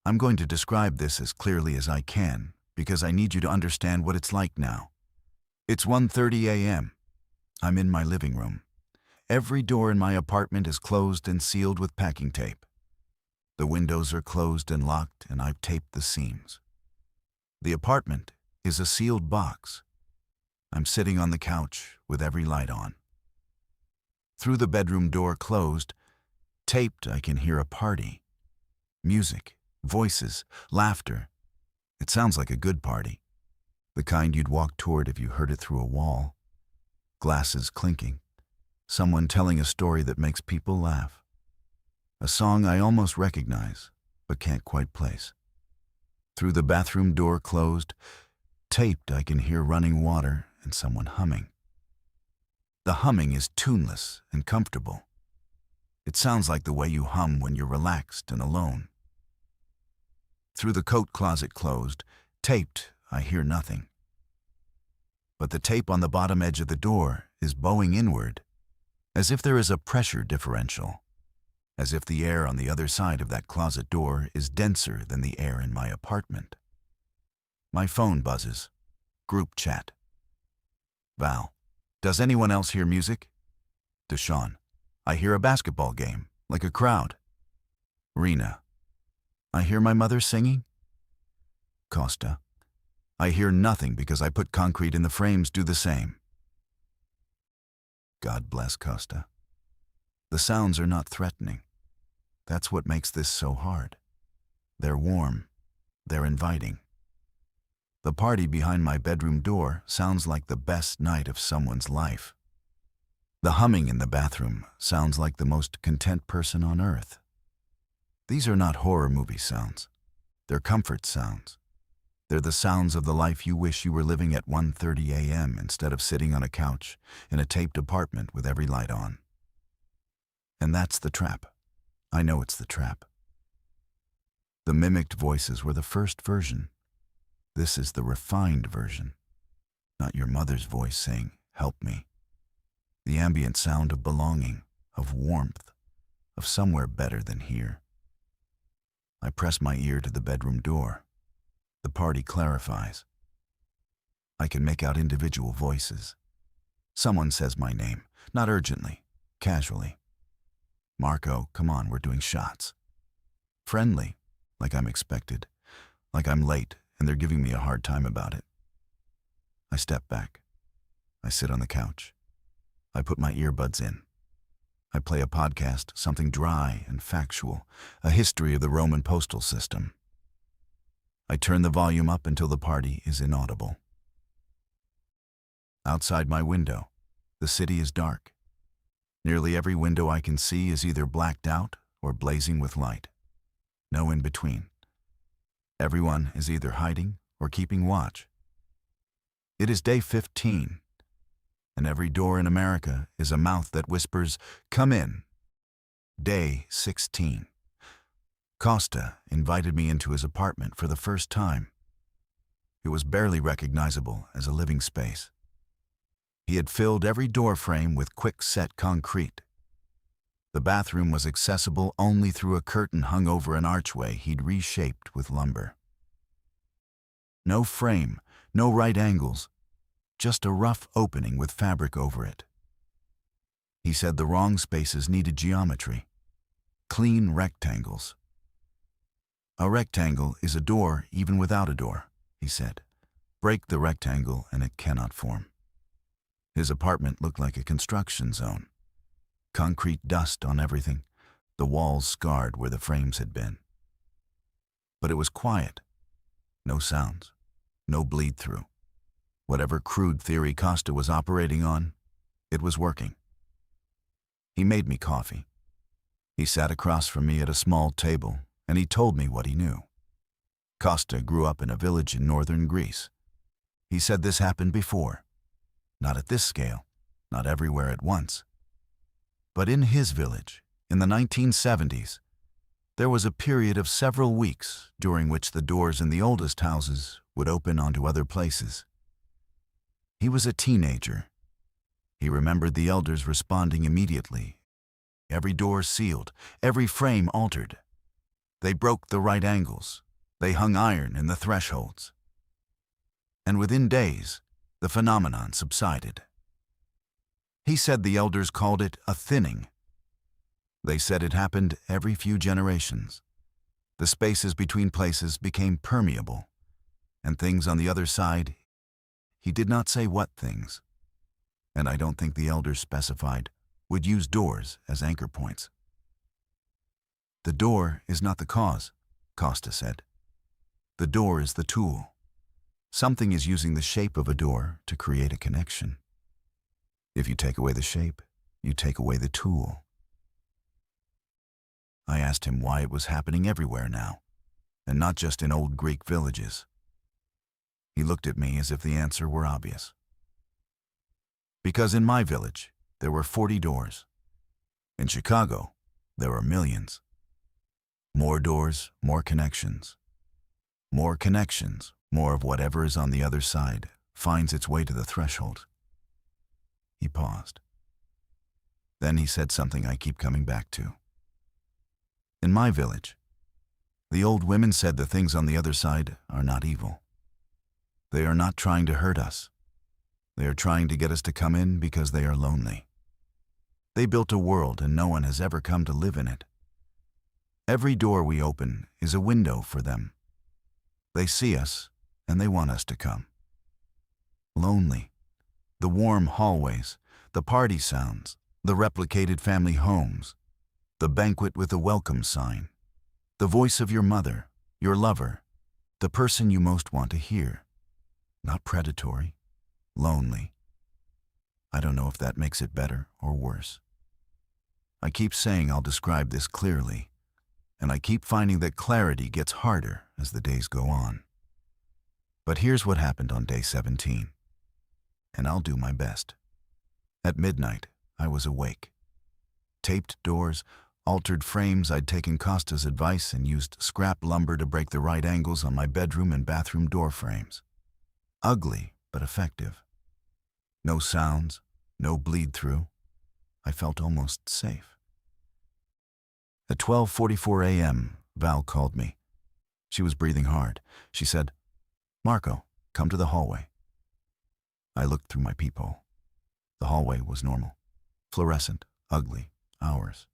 I'm going to describe this as clearly as I can, because I need you to understand what it's like now. It's 1:30 a.m. I'm in my living room. Every door in my apartment is closed and sealed with packing tape. The windows are closed and locked, and I've taped the seams. The apartment is a sealed box. I'm sitting on the couch with every light on. Through the bedroom door closed, taped, I can hear a party. Music, voices, laughter. It sounds like a good party. The kind you'd walk toward if you heard it through a wall. Glasses clinking. Someone telling a story that makes people laugh. A song I almost recognize, but can't quite place. Through the bathroom door closed, taped, I can hear running water and someone humming. The humming is tuneless and comfortable. It sounds like the way you hum when you're relaxed and alone. Through the coat closet closed, taped, I hear nothing. But the tape on the bottom edge of the door is bowing inward, as if there is a pressure differential, as if the air on the other side of that closet door is denser than the air in my apartment. My phone buzzes. Group chat. Val, does anyone else hear music? Deshaun, I hear a basketball game, like a crowd. Rena, I hear my mother singing. Costa, I hear nothing because I put concrete in the frames do the same. God bless Costa. The sounds are not threatening. That's what makes this so hard. They're warm. They're inviting. The party behind my bedroom door sounds like the best night of someone's life. The humming in the bathroom sounds like the most content person on earth. These are not horror movie sounds. They're comfort sounds. They're the sounds of the life you wish you were living at 1:30 a.m. instead of sitting on a couch in a taped apartment with every light on. And that's the trap. I know it's the trap. The mimicked voices were the first version. This is the refined version. Not your mother's voice saying, "Help me." The ambient sound of belonging, of warmth, of somewhere better than here. I press my ear to the bedroom door. The party clarifies. I can make out individual voices. Someone says my name, not urgently, casually. "Marco, come on, we're doing shots." Friendly, like I'm expected, like I'm late and they're giving me a hard time about it. I step back. I sit on the couch. I put my earbuds in. I play a podcast, something dry and factual, a history of the Roman postal system. I turn the volume up until the party is inaudible. Outside my window, the city is dark. Nearly every window I can see is either blacked out or blazing with light. No in between. Everyone is either hiding or keeping watch. It is day 15, and every door in America is a mouth that whispers, "Come in." Day 16. Costa invited me into his apartment for the first time. It was barely recognizable as a living space. He had filled every door frame with quick-set concrete. The bathroom was accessible only through a curtain hung over an archway he'd reshaped with lumber. No frame, no right angles, just a rough opening with fabric over it. He said the wrong spaces needed geometry. Clean rectangles. "A rectangle is a door even without a door," he said. "Break the rectangle and it cannot form." His apartment looked like a construction zone. Concrete dust on everything, the walls scarred where the frames had been. But it was quiet. No sounds. No bleed-through. Whatever crude theory Costa was operating on, it was working. He made me coffee. He sat across from me at a small table, and he told me what he knew. Costa grew up in a village in northern Greece. He said this happened before. Not at this scale, not everywhere at once. But in his village, in the 1970s, there was a period of several weeks during which the doors in the oldest houses would open onto other places. He was a teenager. He remembered the elders responding immediately. Every door sealed, every frame altered. They broke the right angles. They hung iron in the thresholds. And within days, the phenomenon subsided. He said the elders called it a thinning. They said it happened every few generations. The spaces between places became permeable, and things on the other side, he did not say what things, and I don't think the elders specified, would use doors as anchor points. "The door is not the cause," Costa said. "The door is the tool. Something is using the shape of a door to create a connection. If you take away the shape, you take away the tool." I asked him why it was happening everywhere now, and not just in old Greek villages. He looked at me as if the answer were obvious. "Because in my village, there were 40 doors. In Chicago, there are millions. More doors, more connections. More connections, more of whatever is on the other side finds its way to the threshold." He paused. Then he said something I keep coming back to. "In my village, the old women said the things on the other side are not evil. They are not trying to hurt us. They are trying to get us to come in because they are lonely. They built a world and no one has ever come to live in it. Every door we open is a window for them. They see us and they want us to come. Lonely. The warm hallways, the party sounds, the replicated family homes, the banquet with the welcome sign, the voice of your mother, your lover, the person you most want to hear. Not predatory, lonely. I don't know if that makes it better or worse. I keep saying I'll describe this clearly, and I keep finding that clarity gets harder as the days go on. But here's what happened on day 17, and I'll do my best. At midnight, I was awake. Taped doors, Altered frames. I'd taken Costa's advice and used scrap lumber to break the right angles on my bedroom and bathroom door frames. Ugly, but effective. No sounds, no bleed-through. I felt almost safe. At 12:44 a.m., Val called me. She was breathing hard. She said, "Marco, come to the hallway." I looked through my peephole. The hallway was normal. Fluorescent, ugly, ours.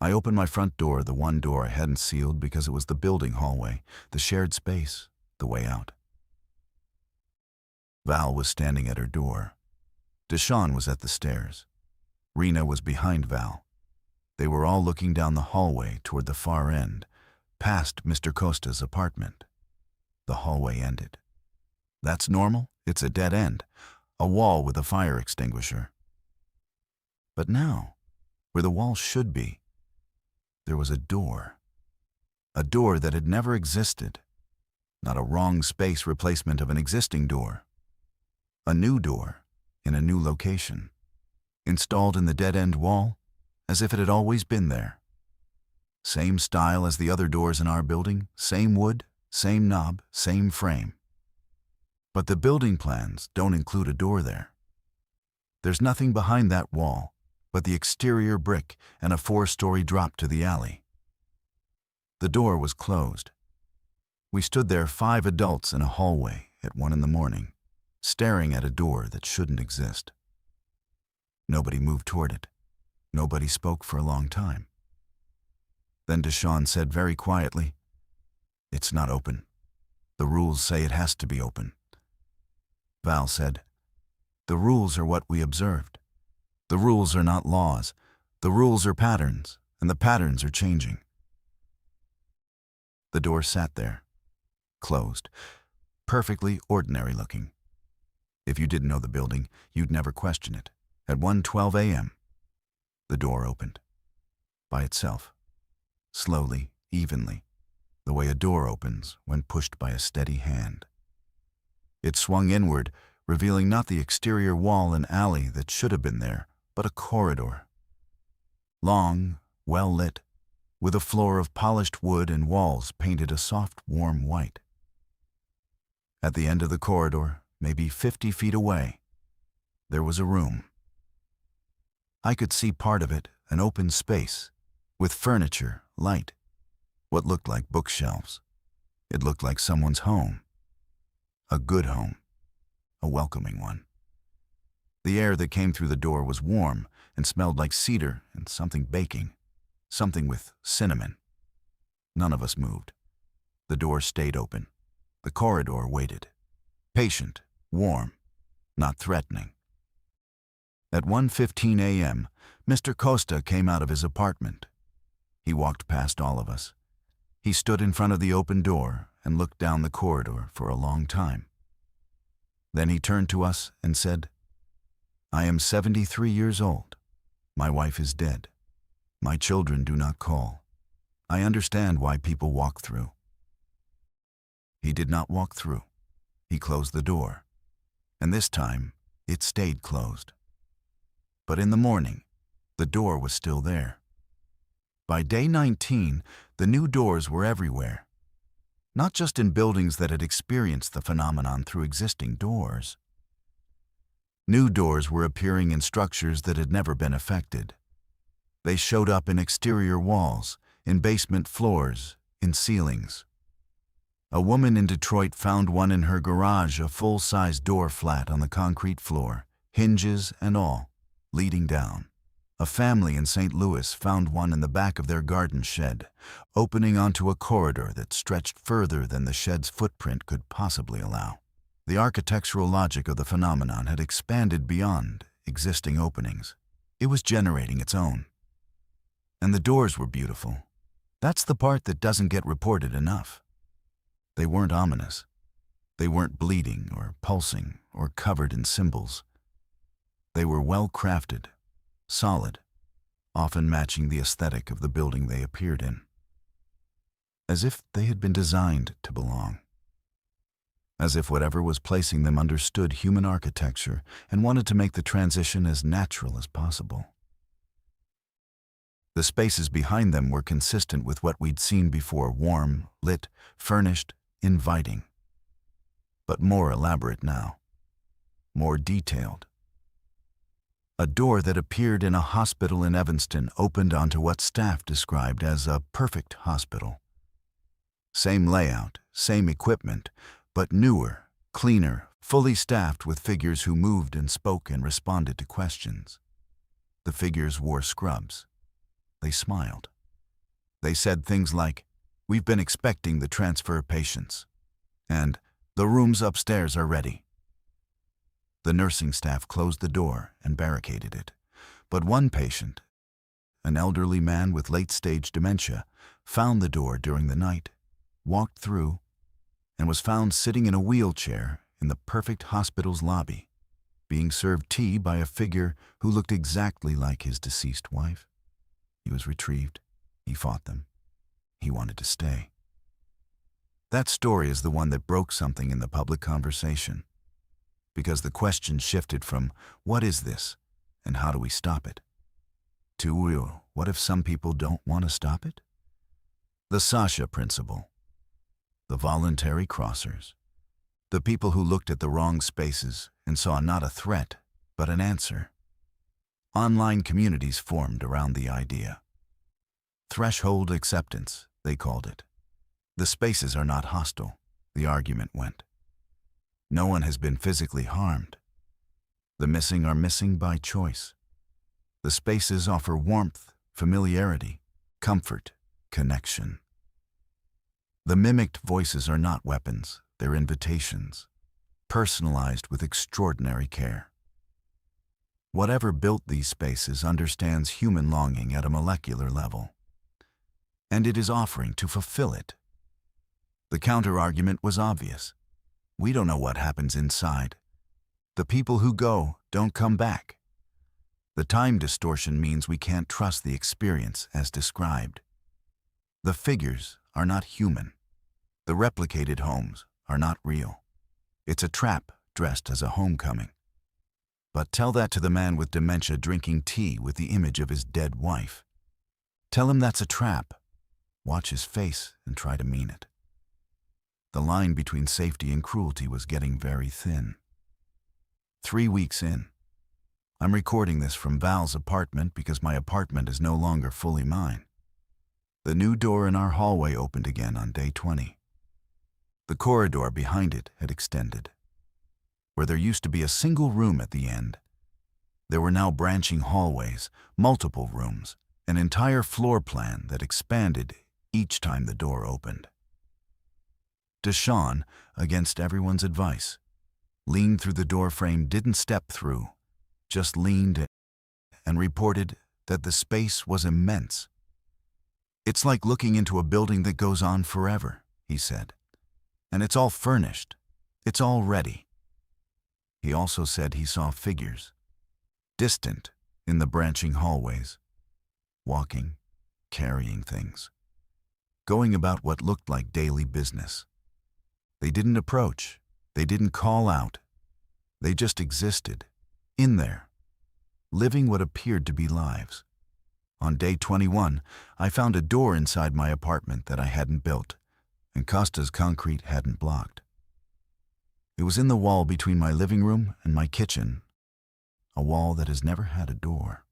I opened my front door, the one door I hadn't sealed because it was the building hallway, the shared space, the way out. Val was standing at her door. Deshawn was at the stairs. Rena was behind Val. They were all looking down the hallway toward the far end, past Mr. Costa's apartment. The hallway ended. That's normal. It's a dead end, a wall with a fire extinguisher. But now, where the wall should be, there was a door that had never existed, not a wrong space replacement of an existing door. A new door in a new location, installed in the dead-end wall as if it had always been there. Same style as the other doors in our building, same wood, same knob, same frame. But the building plans don't include a door there. There's nothing behind that wall but the exterior brick and a 4-story drop to the alley. The door was closed. We stood there, 5 adults in a hallway at 1 a.m, staring at a door that shouldn't exist. Nobody moved toward it. Nobody spoke for a long time. Then Deshawn said very quietly, "It's not open. The rules say it has to be open." Val said, "The rules are what we observed. The rules are not laws. The rules are patterns, and the patterns are changing." The door sat there, closed, perfectly ordinary looking. If you didn't know the building, you'd never question it. At 1:12 a.m., the door opened. By itself. Slowly, evenly, the way a door opens when pushed by a steady hand. It swung inward, revealing not the exterior wall and alley that should have been there, but a corridor. Long, well-lit, with a floor of polished wood and walls painted a soft, warm white. At the end of the corridor, maybe 50 feet away, there was a room. I could see part of it, an open space, with furniture, light, what looked like bookshelves. It looked like someone's home. A good home. A welcoming one. The air that came through the door was warm and smelled like cedar and something baking, something with cinnamon. None of us moved. The door stayed open. The corridor waited. Patient, warm, not threatening. At 1:15 a.m., Mr. Costa came out of his apartment. He walked past all of us. He stood in front of the open door and looked down the corridor for a long time. Then he turned to us and said, "I am 73 years old. My wife is dead. My children do not call. I understand why people walk through." He did not walk through. He closed the door. And this time, it stayed closed. But in the morning, the door was still there. By day 19, the new doors were everywhere. Not just in buildings that had experienced the phenomenon through existing doors. New doors were appearing in structures that had never been affected. They showed up in exterior walls, in basement floors, in ceilings. A woman in Detroit found one in her garage, a full-size door flat on the concrete floor, hinges and all, leading down. A family in St. Louis found one in the back of their garden shed, opening onto a corridor that stretched further than the shed's footprint could possibly allow. The architectural logic of the phenomenon had expanded beyond existing openings. It was generating its own. And the doors were beautiful. That's the part that doesn't get reported enough. They weren't ominous. They weren't bleeding or pulsing or covered in symbols. They were well-crafted, solid, often matching the aesthetic of the building they appeared in. As if they had been designed to belong. As if whatever was placing them understood human architecture and wanted to make the transition as natural as possible. The spaces behind them were consistent with what we'd seen before: warm, lit, furnished, inviting. But more elaborate now. More detailed. A door that appeared in a hospital in Evanston opened onto what staff described as a perfect hospital. Same layout, same equipment, but newer, cleaner, fully staffed with figures who moved and spoke and responded to questions. The figures wore scrubs. They smiled. They said things like, "We've been expecting the transfer patients," and "The rooms upstairs are ready." The nursing staff closed the door and barricaded it, but one patient, an elderly man with late-stage dementia, found the door during the night, walked through, and was found sitting in a wheelchair in the perfect hospital's lobby, being served tea by a figure who looked exactly like his deceased wife. He was retrieved. He fought them. He wanted to stay. That story is the one that broke something in the public conversation, because the question shifted from, what is this, and how do we stop it, to, what if some people don't want to stop it? The Sasha principle. The voluntary crossers. The people who looked at the wrong spaces and saw not a threat, but an answer. Online communities formed around the idea. Threshold acceptance, they called it. The spaces are not hostile, the argument went. No one has been physically harmed. The missing are missing by choice. The spaces offer warmth, familiarity, comfort, connection. The mimicked voices are not weapons, they're invitations, personalized with extraordinary care. Whatever built these spaces understands human longing at a molecular level, and it is offering to fulfill it. The counter-argument was obvious. We don't know what happens inside. The people who go don't come back. The time distortion means we can't trust the experience as described. The figures are not human. The replicated homes are not real. It's a trap dressed as a homecoming. But tell that to the man with dementia drinking tea with the image of his dead wife. Tell him that's a trap. Watch his face and try to mean it. The line between safety and cruelty was getting very thin. 3 weeks in. I'm recording this from Val's apartment because my apartment is no longer fully mine. The new door in our hallway opened again on day 20. The corridor behind it had extended. Where there used to be a single room at the end, there were now branching hallways, multiple rooms, an entire floor plan that expanded each time the door opened. Deshawn, against everyone's advice, leaned through the doorframe, didn't step through, just leaned and reported that the space was immense. "It's like looking into a building that goes on forever," he said. "And it's all furnished. It's all ready." He also said he saw figures, distant in the branching hallways, walking, carrying things, going about what looked like daily business. They didn't approach, they didn't call out, they just existed, in there, living what appeared to be lives. On day 21, I found a door inside my apartment that I hadn't built, and Costa's concrete hadn't blocked. It was in the wall between my living room and my kitchen, a wall that has never had a door.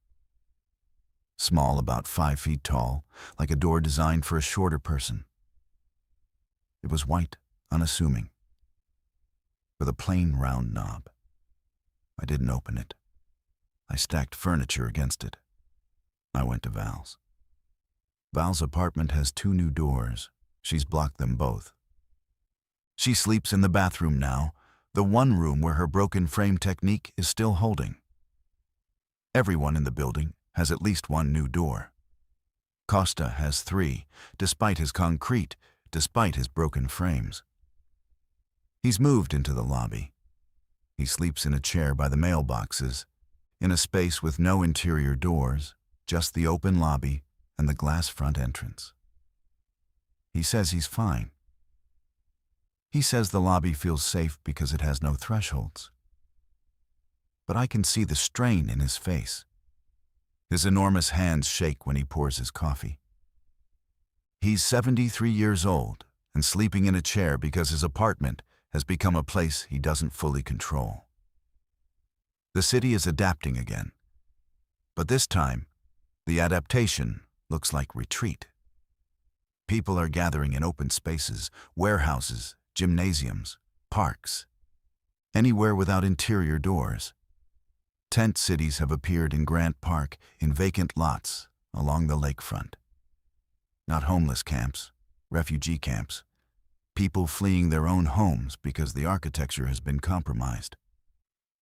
Small, about 5 feet tall, like a door designed for a shorter person. It was white, unassuming, with a plain round knob. I didn't open it. I stacked furniture against it. I went to Val's. Val's apartment has 2 new doors. She's blocked them both. She sleeps in the bathroom now, the one room where her broken frame technique is still holding. Everyone in the building has at least 1 new door. Costa has 3, despite his concrete, despite his broken frames. He's moved into the lobby. He sleeps in a chair by the mailboxes, in a space with no interior doors, just the open lobby and the glass front entrance. He says he's fine. He says the lobby feels safe because it has no thresholds. But I can see the strain in his face. His enormous hands shake when he pours his coffee. He's 73 years old and sleeping in a chair because his apartment has become a place he doesn't fully control. The city is adapting again, but this time, the adaptation looks like retreat. People are gathering in open spaces, warehouses, gymnasiums, parks, anywhere without interior doors. Tent cities have appeared in Grant Park in vacant lots along the lakefront. Not homeless camps, refugee camps, people fleeing their own homes because the architecture has been compromised.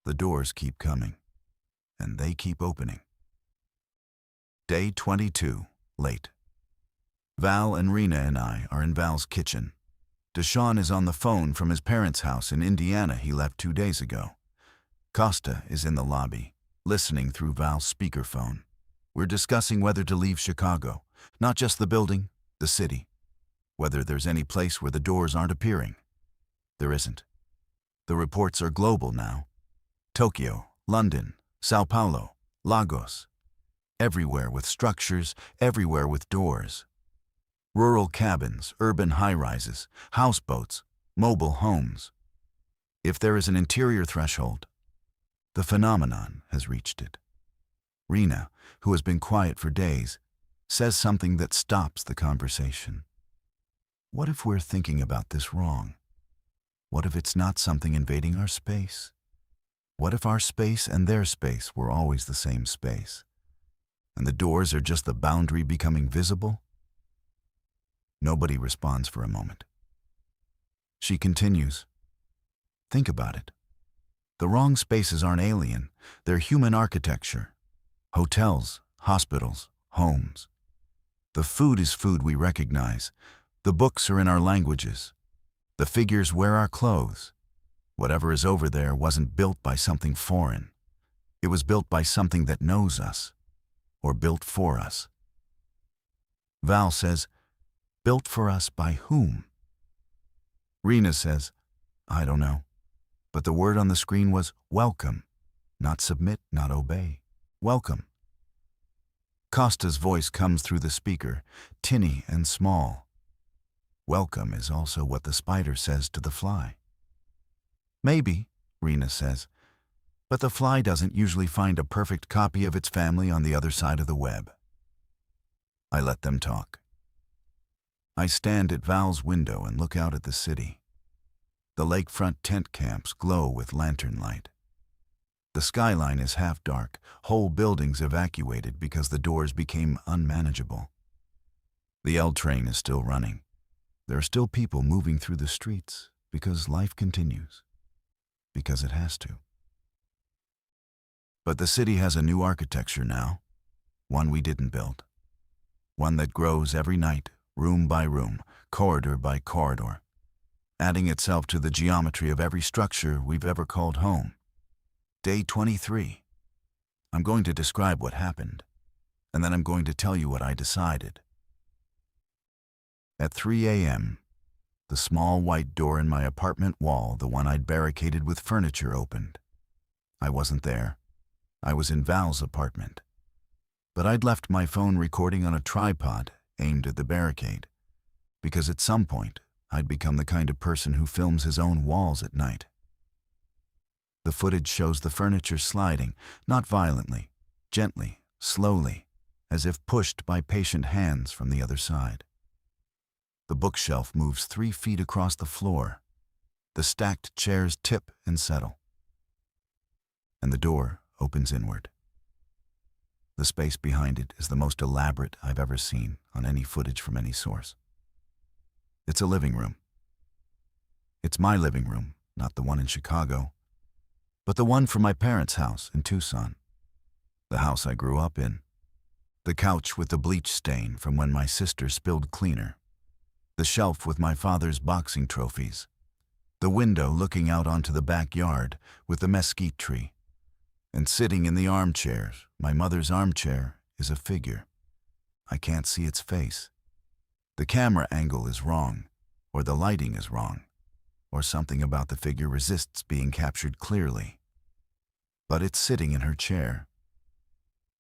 The doors keep coming, and they keep opening. Day 22, late. Val and Rena and I are in Val's kitchen. Deshaun is on the phone from his parents' house in Indiana he left 2 days ago. Costa is in the lobby, listening through Val's speakerphone. We're discussing whether to leave Chicago, not just the building, the city. Whether there's any place where the doors aren't appearing. There isn't. The reports are global now. Tokyo, London, Sao Paulo, Lagos. Everywhere with structures, everywhere with doors. Rural cabins, urban high-rises, houseboats, mobile homes. If there is an interior threshold, the phenomenon has reached it. Rena, who has been quiet for days, says something that stops the conversation. What if we're thinking about this wrong? What if it's not something invading our space? What if our space and their space were always the same space? And the doors are just the boundary becoming visible? Nobody responds for a moment. She continues. Think about it. The wrong spaces aren't alien. They're human architecture. Hotels, hospitals, homes. The food is food we recognize. The books are in our languages. The figures wear our clothes. Whatever is over there wasn't built by something foreign. It was built by something that knows us, or built for us. Val says, built for us by whom? Rena says, I don't know. But the word on the screen was welcome. Not submit, not obey. Welcome. Costa's voice comes through the speaker, tinny and small. Welcome is also what the spider says to the fly. Maybe, Rena says, but the fly doesn't usually find a perfect copy of its family on the other side of the web. I let them talk. I stand at Val's window and look out at the city. The lakefront tent camps glow with lantern light. The skyline is half dark, whole buildings evacuated because the doors became unmanageable. The L train is still running. There are still people moving through the streets because life continues. Because it has to. But the city has a new architecture now, one we didn't build. One that grows every night, room by room, corridor by corridor, adding itself to the geometry of every structure we've ever called home. Day 23. I'm going to describe what happened, and then I'm going to tell you what I decided. At 3 a.m., the small white door in my apartment wall, the one I'd barricaded with furniture, opened. I wasn't there. I was in Val's apartment. But I'd left my phone recording on a tripod aimed at the barricade, because at some point I'd become the kind of person who films his own walls at night. The footage shows the furniture sliding, not violently, gently, slowly, as if pushed by patient hands from the other side. The bookshelf moves 3 feet across the floor. The stacked chairs tip and settle. And the door opens inward. The space behind it is the most elaborate I've ever seen on any footage from any source. It's a living room. It's my living room, not the one in Chicago, but the one from my parents' house in Tucson, the house I grew up in. The couch with the bleach stain from when my sister spilled cleaner. The shelf with my father's boxing trophies. The window looking out onto the backyard with the mesquite tree. And sitting in the armchairs, my mother's armchair, is a figure. I can't see its face. The camera angle is wrong, or the lighting is wrong, or something about the figure resists being captured clearly. But it's sitting in her chair.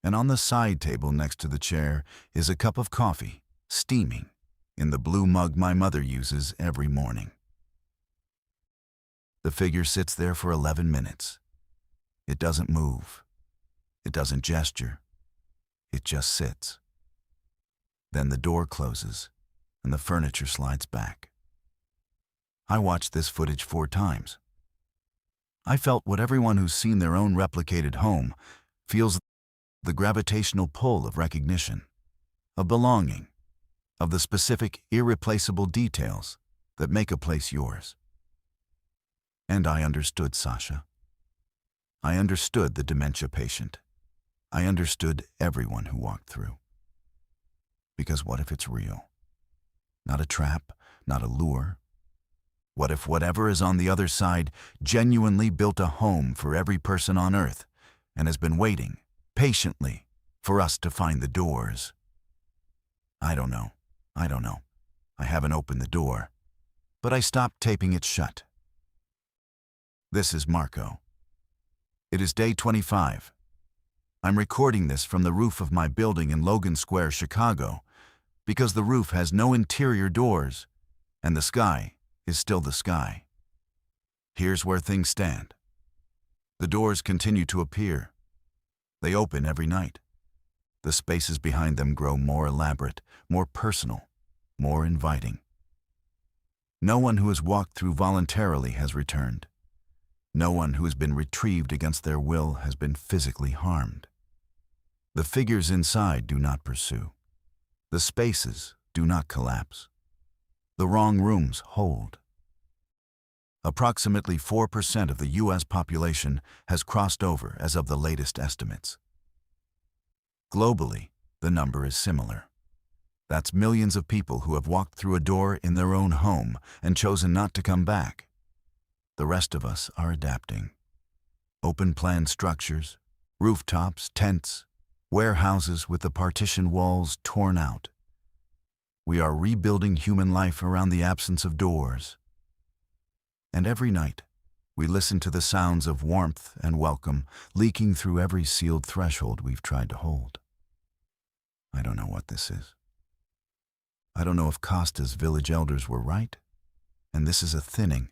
And on the side table next to the chair is a cup of coffee, steaming, in the blue mug my mother uses every morning. The figure sits there for 11 minutes. It doesn't move. It doesn't gesture. It just sits. Then the door closes, and the furniture slides back. I watched this footage 4 times. I felt what everyone who's seen their own replicated home feels: the gravitational pull of recognition, of belonging, of the specific, irreplaceable details that make a place yours. And I understood Sasha. I understood the dementia patient. I understood everyone who walked through. Because what if it's real? Not a trap, not a lure. What if whatever is on the other side genuinely built a home for every person on Earth and has been waiting, patiently, for us to find the doors? I don't know. I haven't opened the door, but I stopped taping it shut. This is Marco. It is day 25. I'm recording this from the roof of my building in Logan Square, Chicago, because the roof has no interior doors, and the sky is still the sky. Here's where things stand. The doors continue to appear. They open every night. The spaces behind them grow more elaborate, more personal, more inviting. No one who has walked through voluntarily has returned. No one who has been retrieved against their will has been physically harmed. The figures inside do not pursue. The spaces do not collapse. The wrong rooms hold. Approximately 4% of the U.S. population has crossed over as of the latest estimates. Globally, the number is similar. That's millions of people who have walked through a door in their own home and chosen not to come back. The rest of us are adapting. Open-plan structures, rooftops, tents, warehouses with the partition walls torn out. We are rebuilding human life around the absence of doors. And every night, we listen to the sounds of warmth and welcome leaking through every sealed threshold we've tried to hold. I don't know what this is. I don't know if Costa's village elders were right, and this is a thinning.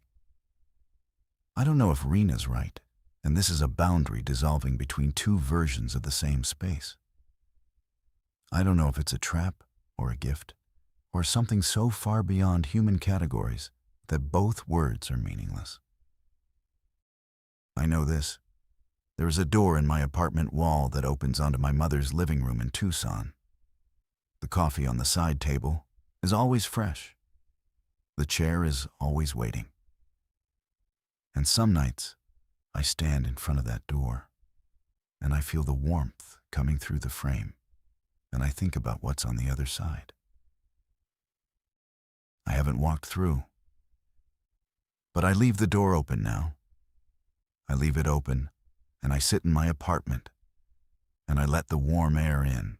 I don't know if Rena's right, and this is a boundary dissolving between 2 versions of the same space. I don't know if it's a trap or a gift, or something so far beyond human categories that both words are meaningless. I know this. There is a door in my apartment wall that opens onto my mother's living room in Tucson. The coffee on the side table is always fresh. The chair is always waiting. And some nights, I stand in front of that door, and I feel the warmth coming through the frame, and I think about what's on the other side. I haven't walked through, but I leave the door open now. I leave it open, and I sit in my apartment, and I let the warm air in.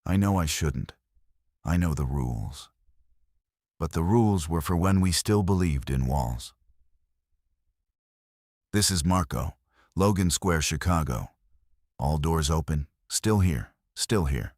I know I shouldn't. I know the rules. But the rules were for when we still believed in walls. This is Marco, Logan Square, Chicago. All doors open, still here, still here.